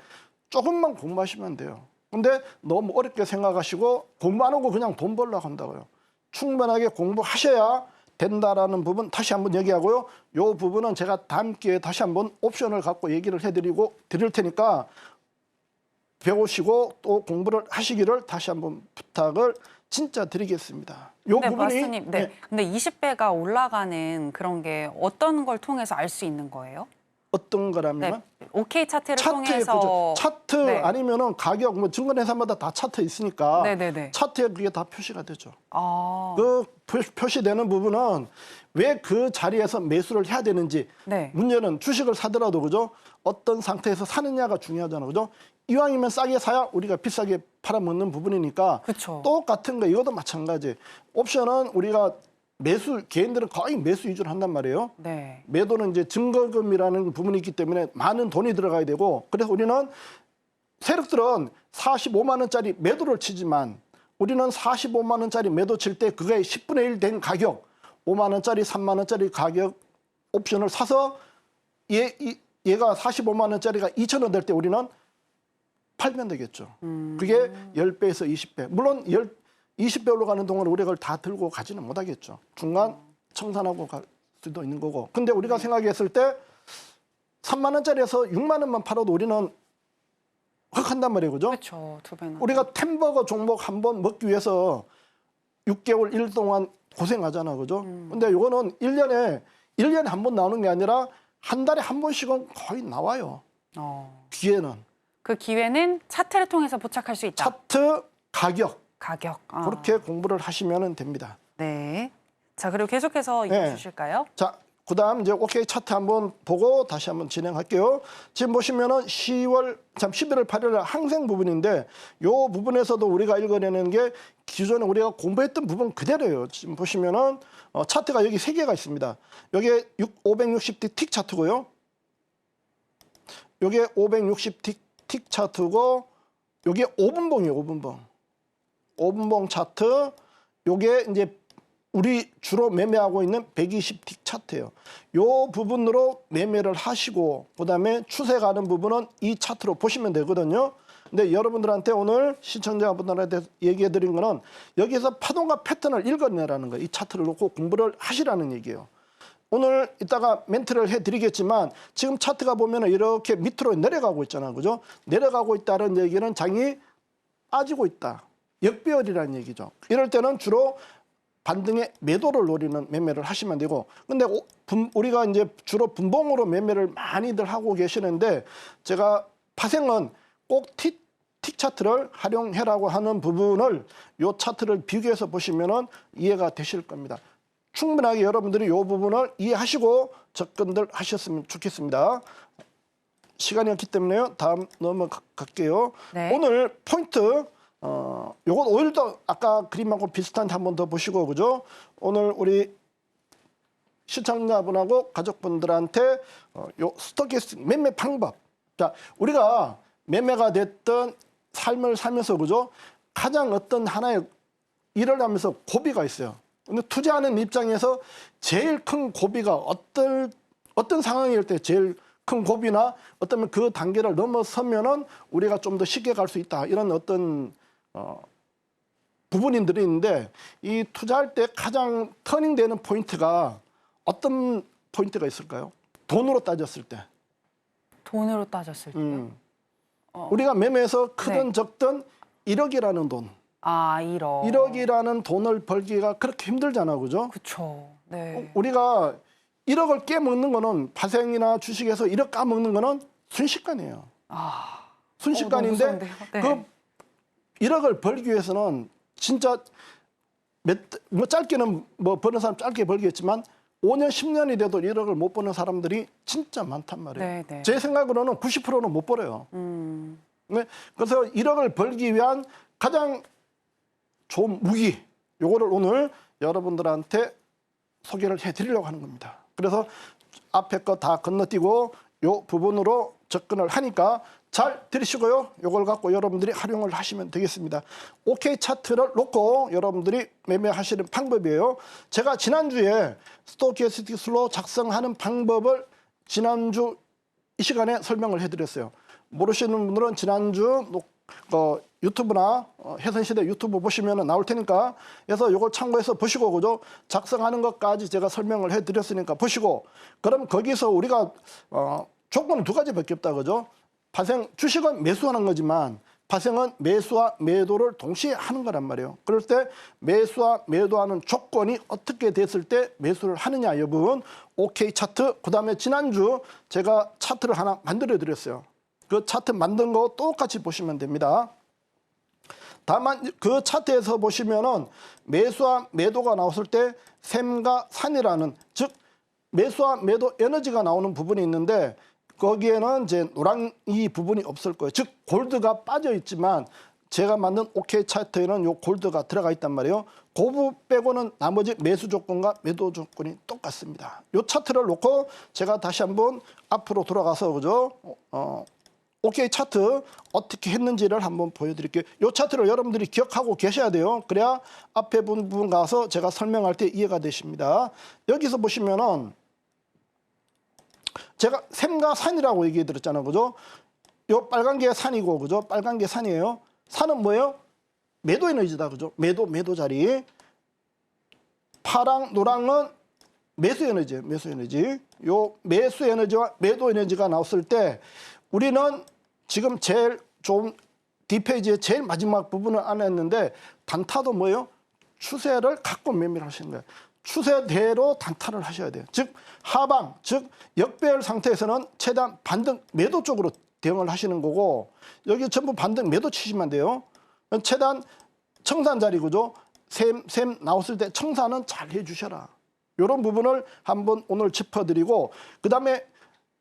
조금만 공부하시면 돼요. 근데 너무 어렵게 생각하시고 공부 안 하고 그냥 돈 벌려고 한다고요. 충분하게 공부하셔야 된다라는 부분 다시 한번 얘기하고요. 요 부분은 제가 다음 기회에 다시 한번 옵션을 갖고 얘기를 해드리고 드릴 테니까 배우시고 또 공부를 하시기를 다시 한번 부탁을 진짜 드리겠습니다. 요 네, 부분이 마스터님. 네. 근데 20배가 올라가는 그런 게 어떤 걸 통해서 알 수 있는 거예요? 어떤 거라면 네. OK 차트를 차트에 통해서 그죠. 차트 네. 아니면은 가격 뭐 증권회사마다 다 차트 있으니까 네네네. 차트에 그게 다 표시가 되죠. 아. 그 표시되는 부분은 왜 그 자리에서 매수를 해야 되는지 네. 문제는 주식을 사더라도 그죠 어떤 상태에서 사느냐가 중요하잖아요. 그죠? 이왕이면 싸게 사야 우리가 비싸게 팔아먹는 부분이니까 그쵸. 똑같은 거 이것도 마찬가지. 옵션은 우리가 매수 개인들은 거의 매수 위주로 한단 말이에요. 네. 매도는 이제 증거금이라는 부분이 있기 때문에 많은 돈이 들어가야 되고 그래서 우리는 세력들은 45만 원짜리 매도를 치지만 우리는 45만 원짜리 매도 칠 때 그게 10분의 1 된 가격 5만 원짜리 3만 원짜리 가격 옵션을 사서 얘가 45만 원짜리가 2천 원 될 때 우리는 팔면 되겠죠. 그게 10배에서 20배. 물론 20배 올라가는 동안 우리가 그걸 다 들고 가지는 못하겠죠. 중간 청산하고 갈 수도 있는 거고. 근데 우리가 생각했을 때 3만 원짜리에서 6만 원만 팔아도 우리는 헉한단 말이에요. 그죠? 그렇죠. 2배나. 우리가 햄버거 종목 한 번 먹기 위해서 6개월 1일 동안 고생하잖아. 그죠? 근데 이거는 1년에 한 번 나오는 게 아니라 한 달에 한 번씩은 거의 나와요. 기회는. 그 기회는 차트를 통해서 포착할 수 있다. 차트 가격. 가격. 아. 그렇게 공부를 하시면 됩니다. 네. 자, 그리고 계속해서 네. 이어주실까요? 자, 그다음 이제 OK 차트 한번 보고 다시 한번 진행할게요. 지금 보시면은 11월 8일 항생 부분인데 요 부분에서도 우리가 읽어내는 게 기존에 우리가 공부했던 부분 그대로예요. 지금 보시면은 차트가 여기 3개가 있습니다. 여기에 560틱 틱 차트고요. 요게 560틱 틱 차트고 요게 5분봉이에요. 5분봉. 5분봉 차트. 요게 이제 우리 주로 매매하고 있는 120틱 차트예요. 요 부분으로 매매를 하시고 그다음에 추세 가는 부분은 이 차트로 보시면 되거든요. 근데 여러분들한테 오늘 시청자분들한테 얘기해 드린 거는 여기서 파동과 패턴을 읽어내라는 거예요. 이 차트를 놓고 공부를 하시라는 얘기예요. 오늘 이따가 멘트를 해드리겠지만 지금 차트가 보면 이렇게 밑으로 내려가고 있잖아요. 그죠? 내려가고 있다는 얘기는 장이 빠지고 있다. 역배열이라는 얘기죠. 이럴 때는 주로 반등의 매도를 노리는 매매를 하시면 되고 근데 우리가 이제 주로 분봉으로 매매를 많이들 하고 계시는데 제가 파생은 꼭 틱 차트를 활용해라고 하는 부분을 요 차트를 비교해서 보시면은 이해가 되실 겁니다. 충분하게 여러분들이 이 부분을 이해하시고 접근들 하셨으면 좋겠습니다. 시간이 없기 때문에요. 다음 넘어갈게요. 네. 오늘 포인트 요건 오늘도 아까 그림하고 비슷한데 한 번 더 보시고 그죠? 오늘 우리 시청자분하고 가족분들한테 요 스토캐스팅 매매 방법. 자, 우리가 매매가 됐던 삶을 살면서 그죠? 가장 어떤 하나의 일을 하면서 고비가 있어요. 근데 투자하는 입장에서 제일 큰 고비가 어떤 상황일 때 제일 큰 고비나 어떤 그 단계를 넘어서면은 우리가 좀 더 쉽게 갈 수 있다. 이런 어떤 부분들이 있는데 이 투자할 때 가장 터닝되는 포인트가 어떤 포인트가 있을까요? 돈으로 따졌을 때. 돈으로 따졌을 때요? 우리가 매매에서 크든 네. 적든 1억이라는 돈. 아, 1억. 1억이라는 돈을 벌기가 그렇게 힘들잖아. 그죠? 그쵸. 네. 우리가 1억을 깨먹는 거는 파생이나 주식에서 1억 까먹는 거는 순식간이에요. 아, 순식간인데 너무 무서운데요? 네. 그 1억을 벌기 위해서는 진짜 뭐 짧게는 뭐 버는 사람 짧게 벌겠지만 5년, 10년이 돼도 1억을 못 버는 사람들이 진짜 많단 말이에요. 네, 네. 제 생각으로는 90%는 못 벌어요. 네? 그래서 1억을 벌기 위한 가장 좋은 무기, 요거를 오늘 여러분들한테 소개를 해드리려고 하는 겁니다. 그래서 앞에 거 다 건너뛰고 요 부분으로 접근을 하니까 잘 들으시고요. 요걸 갖고 여러분들이 활용을 하시면 되겠습니다. OK 차트를 놓고 여러분들이 매매하시는 방법이에요. 제가 지난주에 스토캐스틱 슬로우 작성하는 방법을 지난주 이 시간에 설명을 해드렸어요. 모르시는 분들은 지난주 유튜브나 해선시대 유튜브 보시면 나올 테니까 그래서 이걸 참고해서 보시고 그죠? 작성하는 것까지 제가 설명을 해드렸으니까 보시고 그럼 거기서 우리가 조건은 두 가지밖에 없다 그죠? 파생 주식은 매수하는 거지만 파생은 매수와 매도를 동시에 하는 거란 말이에요. 그럴 때 매수와 매도하는 조건이 어떻게 됐을 때 매수를 하느냐 이 부분 OK 차트 그다음에 지난주 제가 차트를 하나 만들어 드렸어요. 그 차트 만든 거 똑같이 보시면 됩니다. 다만 그 차트에서 보시면은 매수와 매도가 나왔을 때 샘과 산이라는 즉 매수와 매도 에너지가 나오는 부분이 있는데 거기에는 이제 노란 이 부분이 없을 거예요. 즉 골드가 빠져 있지만 제가 만든 OK 차트에는 요 골드가 들어가 있단 말이에요. 그 부분 빼고는 나머지 매수 조건과 매도 조건이 똑같습니다. 요 차트를 놓고 제가 다시 한번 앞으로 돌아가서 그죠? OK 차트 어떻게 했는지를 한번 보여드릴게요. 이 차트를 여러분들이 기억하고 계셔야 돼요. 그래야 앞에 부분 가서 제가 설명할 때 이해가 되십니다. 여기서 보시면은 제가 샘과 산이라고 얘기해 드렸잖아요. 그죠? 요 빨간 게 산이고, 그죠? 빨간 게 산이에요. 산은 뭐예요? 매도 에너지다. 그죠? 매도 자리. 파랑, 노랑은 매수 에너지예요. 매수 에너지. 요 매수 에너지와 매도 에너지가 나왔을 때 우리는 지금 제일 좀 뒷페이지의 제일 마지막 부분을 안 했는데 단타도 뭐예요? 추세를 갖고 매매를 하시는 거예요. 추세대로 단타를 하셔야 돼요. 즉 하방, 즉 역배열 상태에서는 최대한 반등 매도 쪽으로 대응을 하시는 거고 여기 전부 반등 매도 치시면 돼요. 최대한 청산 자리 그죠? 샘 나왔을 때 청산은 잘 해주셔라. 이런 부분을 한번 오늘 짚어드리고 그 다음에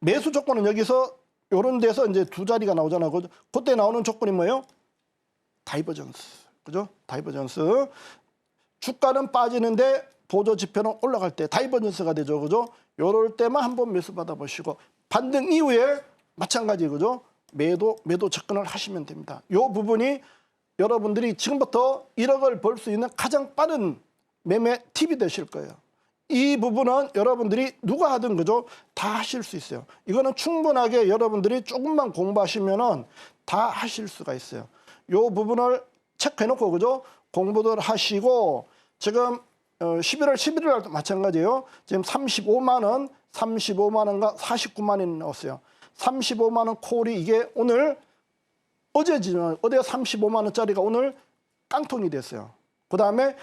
매수 조건은 여기서 요런 데서 이제 두 자리가 나오잖아요. 그때 나오는 조건이 뭐예요? 다이버전스. 그죠? 다이버전스. 주가는 빠지는데 보조 지표는 올라갈 때 다이버전스가 되죠. 그죠? 요럴 때만 한번 매수 받아보시고 반등 이후에 마찬가지 그죠? 매도 접근을 하시면 됩니다. 요 부분이 여러분들이 지금부터 1억을 벌 수 있는 가장 빠른 매매 팁이 되실 거예요. 이 부분은 여러분들이 누가 하든 그죠? 다 하실 수 있어요. 이거는 충분하게 여러분들이 조금만 공부하시면은 다 하실 수가 있어요. 요 부분을 체크해놓고 그죠? 공부들 하시고 지금 11월 11일 날도 마찬가지예요. 지금 35만 원과 49만 원이 나왔어요. 35만 원 콜이 이게 오늘 어제지만 어제 35만 원짜리가 오늘 깡통이 됐어요. 그 다음에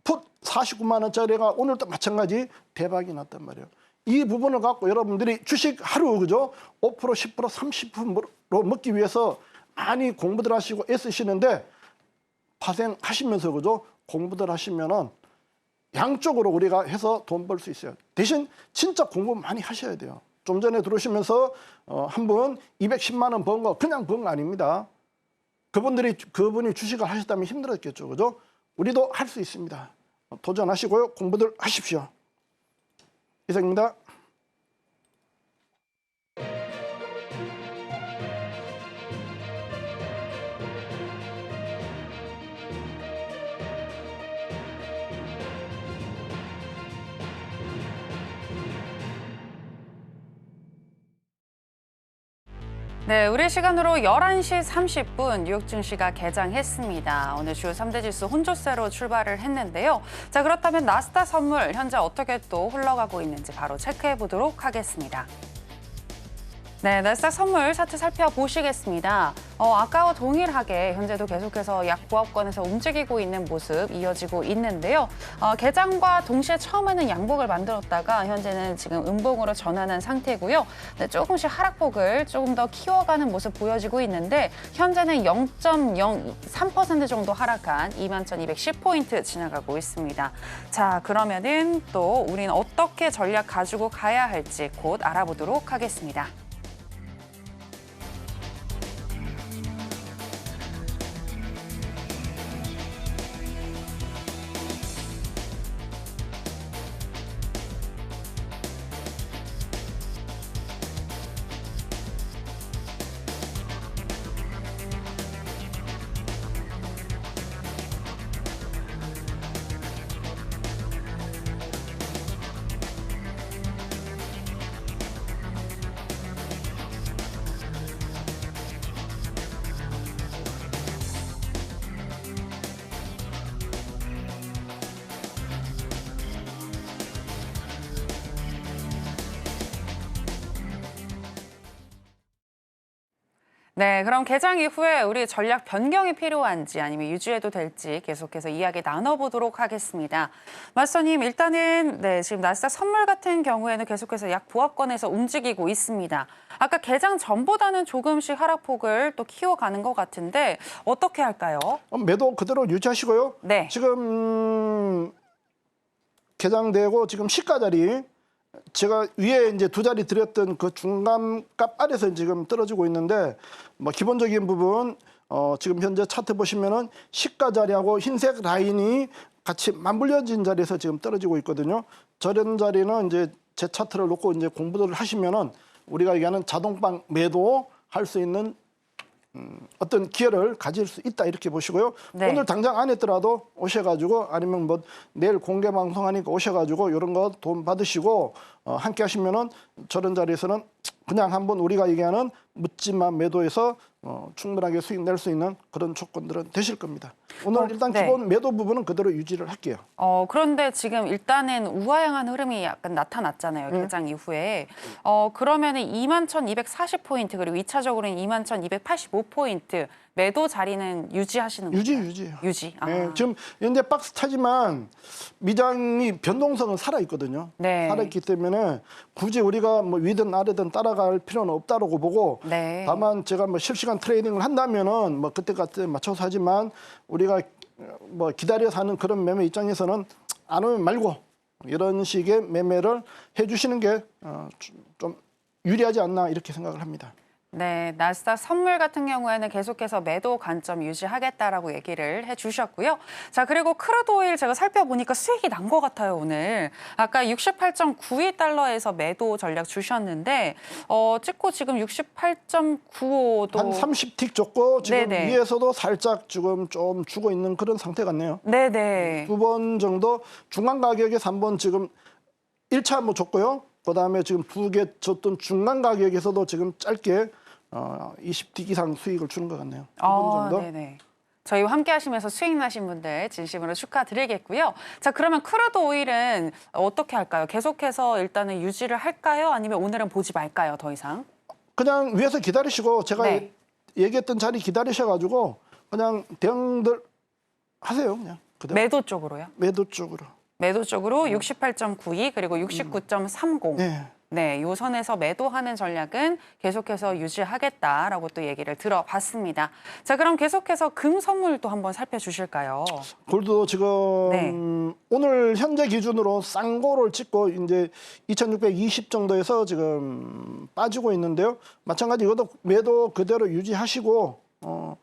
풋 49만 원짜리가 오늘도 마찬가지 대박이 났단 말이에요. 이 부분을 갖고 여러분들이 주식 하루 그죠? 5%, 10%, 30%로 먹기 위해서 많이 공부들 하시고 애쓰시는데 파생하시면서 그죠? 공부들 하시면은 양쪽으로 우리가 해서 돈 벌 수 있어요. 대신 진짜 공부 많이 하셔야 돼요. 좀 전에 들어오시면서 한 분 210만 원 번 거 그냥 번 거 아닙니다. 그분이 주식을 하셨다면 힘들었겠죠. 그죠? 우리도 할 수 있습니다. 도전하시고요. 공부들 하십시오. 이상입니다. 네, 우리 시간으로 11시 30분 뉴욕 증시가 개장했습니다. 오늘 주요 3대 지수 혼조세로 출발을 했는데요. 자, 그렇다면 나스닥 선물 현재 어떻게 또 흘러가고 있는지 바로 체크해 보도록 하겠습니다. 네, 나스닥 선물 차트 살펴보시겠습니다. 아까와 동일하게 현재도 계속해서 약 보합권에서 움직이고 있는 모습 이어지고 있는데요. 개장과 동시에 처음에는 양봉을 만들었다가 현재는 지금 음봉으로 전환한 상태고요. 네, 조금씩 하락폭을 조금 더 키워가는 모습 보여지고 있는데 현재는 0.03% 정도 하락한 21,210포인트 지나가고 있습니다. 자, 그러면은 또 우리는 어떻게 전략 가지고 가야 할지 곧 알아보도록 하겠습니다. 네, 그럼 개장 이후에 우리 전략 변경이 필요한지 아니면 유지해도 될지 계속해서 이야기 나눠보도록 하겠습니다. 마스터님, 일단은 네, 지금 나스닥 선물 같은 경우에는 계속해서 약 보합권에서 움직이고 있습니다. 아까 개장 전보다는 조금씩 하락폭을 또 키워가는 것 같은데 어떻게 할까요? 매도 그대로 유지하시고요. 네. 지금 개장되고 지금 시가 자리 제가 위에 이제 두 자리 드렸던 그 중간값 아래서 지금 떨어지고 있는데 뭐 기본적인 부분 지금 현재 차트 보시면은 시가 자리하고 흰색 라인이 같이 맞물려진 자리에서 지금 떨어지고 있거든요. 저런 자리는 이제 제 차트를 놓고 이제 공부를 하시면은 우리가 얘기하는 자동방 매도 할 수 있는 어떤 기회를 가질 수 있다 이렇게 보시고요. 네. 오늘 당장 안 했더라도 오셔가지고 아니면 뭐 내일 공개 방송하니까 오셔가지고 이런 거 돈 받으시고 함께 하시면은 저런 자리에서는 그냥 한번 우리가 얘기하는 묻지마 매도에서 충분하게 수익 낼 수 있는 그런 조건들은 되실 겁니다. 오늘 일단 네. 기본 매도 부분은 그대로 유지를 할게요. 그런데 지금 일단은 우하향한 흐름이 약간 나타났잖아요. 개장 이후에. 그러면은 21,240포인트 그리고 2차적으로는 21,285포인트 매도 자리는 유지하시는 건가요? 유지예요. 유지. 아. 네, 지금 현재 박스 차지만 미장이 변동성은 살아있거든요. 네. 살아있기 때문에 굳이 우리가 뭐 위든 아래든 따라갈 필요는 없다고 보고 네. 다만 제가 뭐 실시간 트레이딩을 한다면은 뭐 그때 맞춰서 하지만 우리가 뭐 기다려서 하는 그런 매매 입장에서는 안 오면 말고 이런 식의 매매를 해주시는 게 좀 유리하지 않나 이렇게 생각을 합니다. 네, 나스닥 선물 같은 경우에는 계속해서 매도 관점 유지하겠다라고 얘기를 해주셨고요. 자, 그리고 크루드 오일 제가 살펴보니까 수익이 난 것 같아요, 오늘. 아까 68.92달러에서 매도 전략 주셨는데 찍고 지금 68.95도 한 30틱 줬고 지금 네네. 위에서도 살짝 지금 좀 주고 있는 그런 상태 같네요. 네네. 두 번 정도 중간 가격에서 한 번 지금 1차 한번 줬고요. 그다음에 지금 두 개 줬던 중간 가격에서도 지금 짧게 20틱 이상 수익을 주는 것 같네요. 한 번 정도. 네네. 저희와 함께 하시면서 수익 나신 분들 진심으로 축하드리겠고요. 자, 그러면 크루드 오일은 어떻게 할까요? 계속해서 일단은 유지를 할까요? 아니면 오늘은 보지 말까요? 더 이상? 그냥 위에서 기다리시고 제가 네. 얘기했던 자리 기다리셔가지고 그냥 대응들 하세요. 그냥 그대로. 매도 쪽으로요? 매도 쪽으로. 매도 쪽으로 68.92 그리고 69.30. 네. 네, 요 선에서 매도하는 전략은 계속해서 유지하겠다라고 또 얘기를 들어봤습니다. 자, 그럼 계속해서 금 선물도 한번 살펴주실까요? 골드도 지금 네. 오늘 현재 기준으로 쌍고를 찍고 이제 2,620 정도에서 지금 빠지고 있는데요. 마찬가지 이것도 매도 그대로 유지하시고 뭐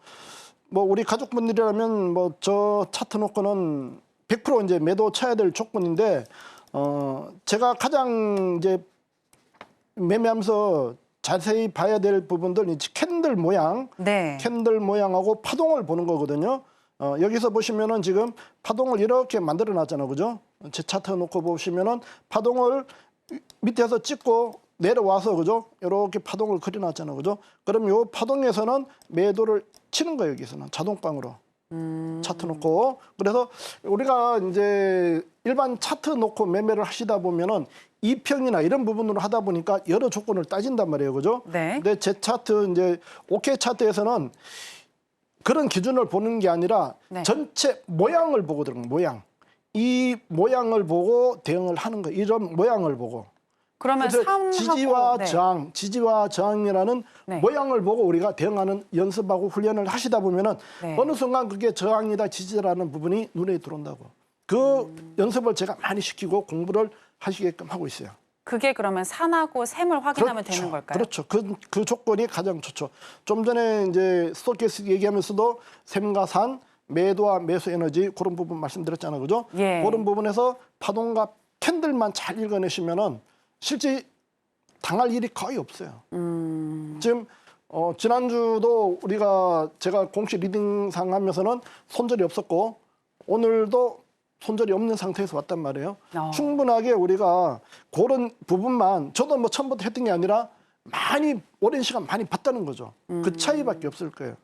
우리 가족분들이라면 뭐 저 차트 놓고는 100% 이제 매도 쳐야 될 조건인데 제가 가장 이제 매매하면서 자세히 봐야 될 부분들 이제 캔들 모양, 네. 캔들 모양하고 파동을 보는 거거든요. 여기서 보시면은 지금 파동을 이렇게 만들어 놨잖아요. 그죠? 제 차트 놓고 보시면은 파동을 밑에서 찍고 내려와서 그죠? 이렇게 파동을 그려 놨잖아요. 그죠? 그럼 요 파동에서는 매도를 치는 거예요. 여기서는 자동방으로. 차트 놓고. 그래서 우리가 이제 일반 차트 놓고 매매를 하시다 보면은 이평이나 이런 부분으로 하다 보니까 여러 조건을 따진단 말이에요. 그죠? 네. 근데 제 차트 이제 OK 차트에서는 그런 기준을 보는 게 아니라 네. 전체 모양을 보고 들어가는 모양. 이 모양을 보고 대응을 하는 거. 이런 모양을 보고. 그러면 그래서 3하고 지지와 네. 저항, 지지와 저항이라는 네. 모양을 보고 우리가 대응하는 연습하고 훈련을 하시다 보면은 네. 어느 순간 그게 저항이다 지지라는 부분이 눈에 들어온다고. 그 연습을 제가 많이 시키고 공부를 하시게끔 하고 있어요. 그게 그러면 산하고 샘을 확인하면 되는 걸까요? 그렇죠. 그 조건이 가장 좋죠. 좀 전에 이제 스토캐스틱 얘기하면서도 샘과 산, 매도와 매수 에너지 그런 부분 말씀드렸잖아요. 그죠? 예. 그런 부분에서 파동과 캔들만 잘 읽어내시면은 실제 당할 일이 거의 없어요. 지금 지난주도 제가 공식 리딩상 하면서는 손절이 없었고 오늘도 손절이 없는 상태에서 왔단 말이에요. 충분하게 우리가 그런 부분만 저도 뭐 처음부터 했던 게 아니라 많이 오랜 시간 많이 봤다는 거죠. 그 차이밖에 없을 거예요.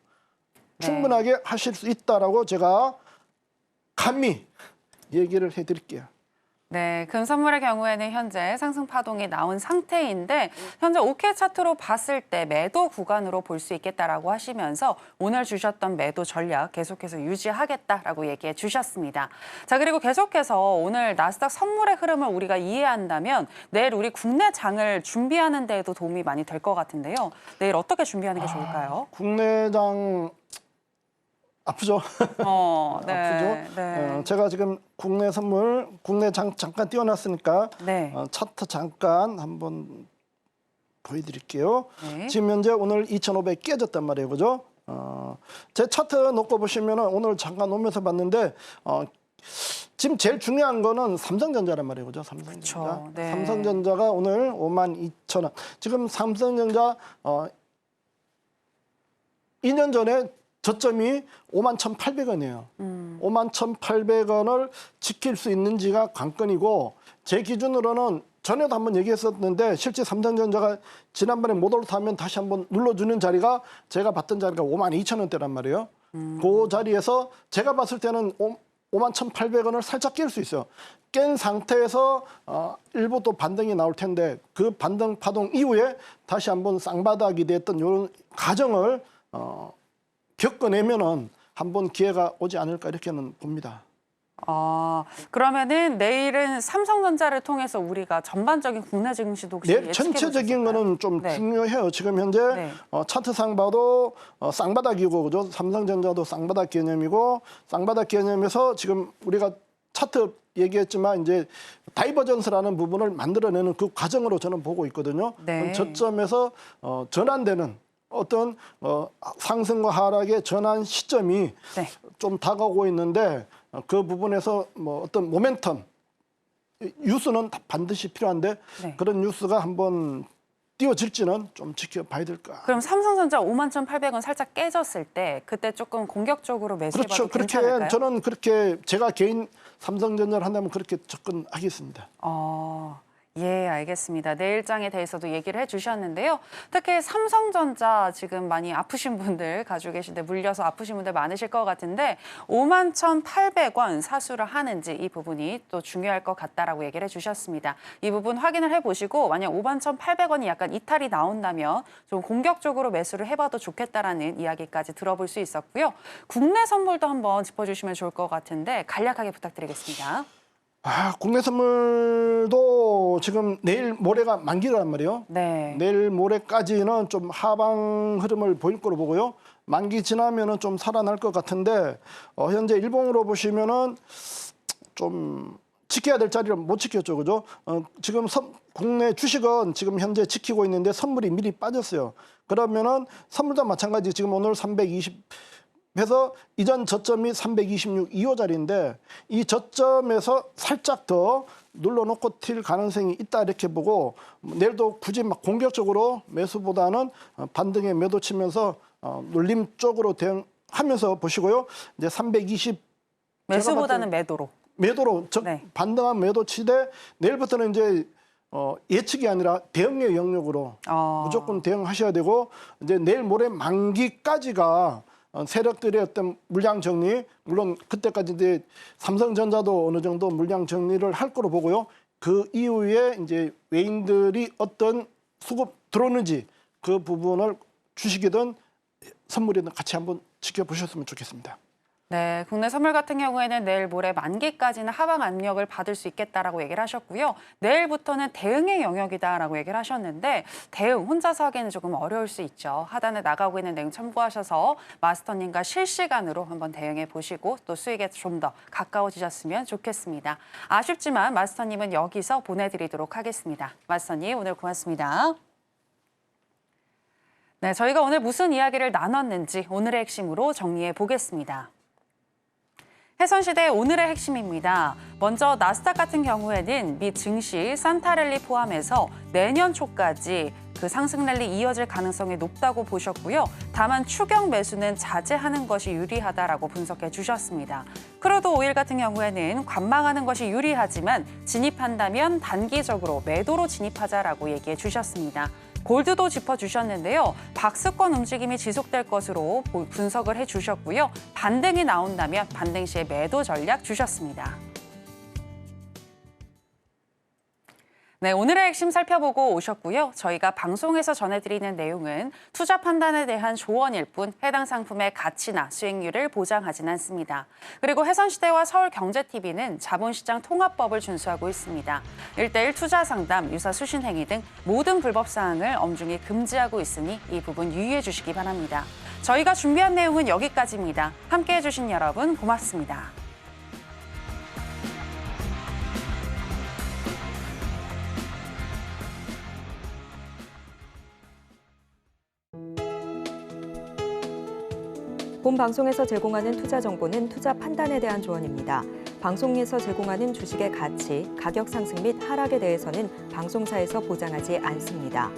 네. 충분하게 하실 수 있다라고 제가 감히 얘기를 해드릴게요. 네, 금 선물의 경우에는 현재 상승 파동이 나온 상태인데 현재 OK 차트로 봤을 때 매도 구간으로 볼 수 있겠다라고 하시면서 오늘 주셨던 매도 전략 계속해서 유지하겠다라고 얘기해 주셨습니다. 자, 그리고 계속해서 오늘 나스닥 선물의 흐름을 우리가 이해한다면 내일 우리 국내 장을 준비하는 데에도 도움이 많이 될 것 같은데요. 내일 어떻게 준비하는 게 좋을까요? 국내장 아프죠? 네, 아프죠? 네. 제가 지금 국내 선물, 국내 잠깐 띄워놨으니까 네. 차트 잠깐 한번 보여드릴게요. 네. 지금 현재 오늘 2,500 깨졌단 말이에요. 그죠? 제 차트 놓고 보시면은 오늘 잠깐 오면서 봤는데 지금 제일 중요한 거는 삼성전자란 말이에요. 그죠? 삼성전자. 그쵸, 네. 삼성전자가 오늘 52,000원. 지금 삼성전자 2년 전에 저점이 51,800원이에요. 51,800원을 지킬 수 있는지가 관건이고 제 기준으로는 전에도 한번 얘기했었는데 실제 삼성전자가 지난번에 못 올라타면 다시 한번 눌러주는 자리가 제가 봤던 자리가 52,000원대란 말이에요. 그 자리에서 제가 봤을 때는 51,800원을 살짝 깰 수 있어요. 깬 상태에서 일부 또 반등이 나올 텐데 그 반등 파동 이후에 다시 한번 쌍바닥이 됐던 이런 과정을 겪어내면은 한번 기회가 오지 않을까 이렇게는 봅니다. 그러면은 내일은 삼성전자를 통해서 우리가 전반적인 국내 증시도 혹시 네, 전체적인 거는 좀 네. 중요해요. 지금 현재 네. 차트상 봐도 쌍바닥이고 그죠? 삼성전자도 쌍바닥 개념이고 쌍바닥 개념에서 지금 우리가 차트 얘기했지만 이제 다이버전스라는 부분을 만들어내는 그 과정으로 저는 보고 있거든요. 네. 저점에서 전환되는 어떤 상승과 하락의 전환 시점이 네. 좀 다가오고 있는데 그 부분에서 뭐 어떤 모멘텀 뉴스는 반드시 필요한데 네. 그런 뉴스가 한번 띄워질지는 좀 지켜봐야 될까. 그럼 삼성전자 51,800원 살짝 깨졌을 때 그때 조금 공격적으로 매수해봐도 그렇죠. 그렇게 괜찮을까요? 저는 그렇게 제가 개인 삼성전자를 한다면 그렇게 접근하겠습니다. 예, 알겠습니다. 내일장에 대해서도 얘기를 해주셨는데요. 특히 삼성전자 지금 많이 아프신 분들 가지고 계신데 물려서 아프신 분들 많으실 것 같은데 51,800원 사수를 하는지 이 부분이 또 중요할 것 같다라고 얘기를 해주셨습니다. 이 부분 확인을 해보시고 만약 51,800원이 약간 이탈이 나온다면 좀 공격적으로 매수를 해봐도 좋겠다라는 이야기까지 들어볼 수 있었고요. 국내 선물도 한번 짚어주시면 좋을 것 같은데 간략하게 부탁드리겠습니다. 국내 선물도 지금 내일 모레가 만기란 말이에요. 네. 내일 모레까지는 좀 하방 흐름을 보일 거로 보고요. 만기 지나면은 좀 살아날 것 같은데 현재 일봉으로 보시면은 좀 지켜야 될 자리를 못 지켰죠, 그죠? 지금 국내 주식은 지금 현재 지키고 있는데 선물이 미리 빠졌어요. 그러면은 선물도 마찬가지 지금 오늘 320 해서 이전 저점이 326 2호짜리인데 이 저점에서 살짝 더 눌러놓고 튈 가능성이 있다 이렇게 보고 내일도 굳이 막 공격적으로 매수보다는 반등에 매도 치면서 눌림 쪽으로 대응하면서 보시고요. 이제 320 매수보다는 매도로. 매도로 네. 반등한 매도 치되 내일부터는 이제 예측이 아니라 대응의 영역으로 무조건 대응하셔야 되고 이제 내일 모레 만기까지가 세력들의 어떤 물량 정리, 물론 그때까지 이제 삼성전자도 어느 정도 물량 정리를 할 거로 보고요. 그 이후에 이제 외인들이 어떤 수급 들어오는지 그 부분을 주식이든 선물이든 같이 한번 지켜보셨으면 좋겠습니다. 네, 국내 선물 같은 경우에는 내일 모레 만기까지는 하방 압력을 받을 수 있겠다라고 얘기를 하셨고요. 내일부터는 대응의 영역이다라고 얘기를 하셨는데 대응 혼자서 하기에는 조금 어려울 수 있죠. 하단에 나가고 있는 내용 참고하셔서 마스터님과 실시간으로 한번 대응해 보시고 또 수익에 좀 더 가까워지셨으면 좋겠습니다. 아쉽지만 마스터님은 여기서 보내드리도록 하겠습니다. 마스터님 오늘 고맙습니다. 네, 저희가 오늘 무슨 이야기를 나눴는지 오늘의 핵심으로 정리해 보겠습니다. 해선시대 오늘의 핵심입니다. 먼저 나스닥 같은 경우에는 미 증시 산타랠리 포함해서 내년 초까지 그 상승 랠리 이어질 가능성이 높다고 보셨고요. 다만 추경 매수는 자제하는 것이 유리하다라고 분석해 주셨습니다. 크루드 오일 같은 경우에는 관망하는 것이 유리하지만 진입한다면 단기적으로 매도로 진입하자라고 얘기해 주셨습니다. 골드도 짚어주셨는데요. 박스권 움직임이 지속될 것으로 분석을 해주셨고요. 반등이 나온다면 반등 시에 매도 전략 주셨습니다. 네, 오늘의 핵심 살펴보고 오셨고요. 저희가 방송에서 전해드리는 내용은 투자 판단에 대한 조언일 뿐 해당 상품의 가치나 수익률을 보장하진 않습니다. 그리고 해선시대와 서울경제TV는 자본시장 통합법을 준수하고 있습니다. 1:1 투자 상담, 유사 수신 행위 등 모든 불법 사항을 엄중히 금지하고 있으니 이 부분 유의해 주시기 바랍니다. 저희가 준비한 내용은 여기까지입니다. 함께해 주신 여러분 고맙습니다. 본 방송에서 제공하는 투자 정보는 투자 판단에 대한 조언입니다. 방송에서 제공하는 주식의 가치, 가격 상승 및 하락에 대해서는 방송사에서 보장하지 않습니다.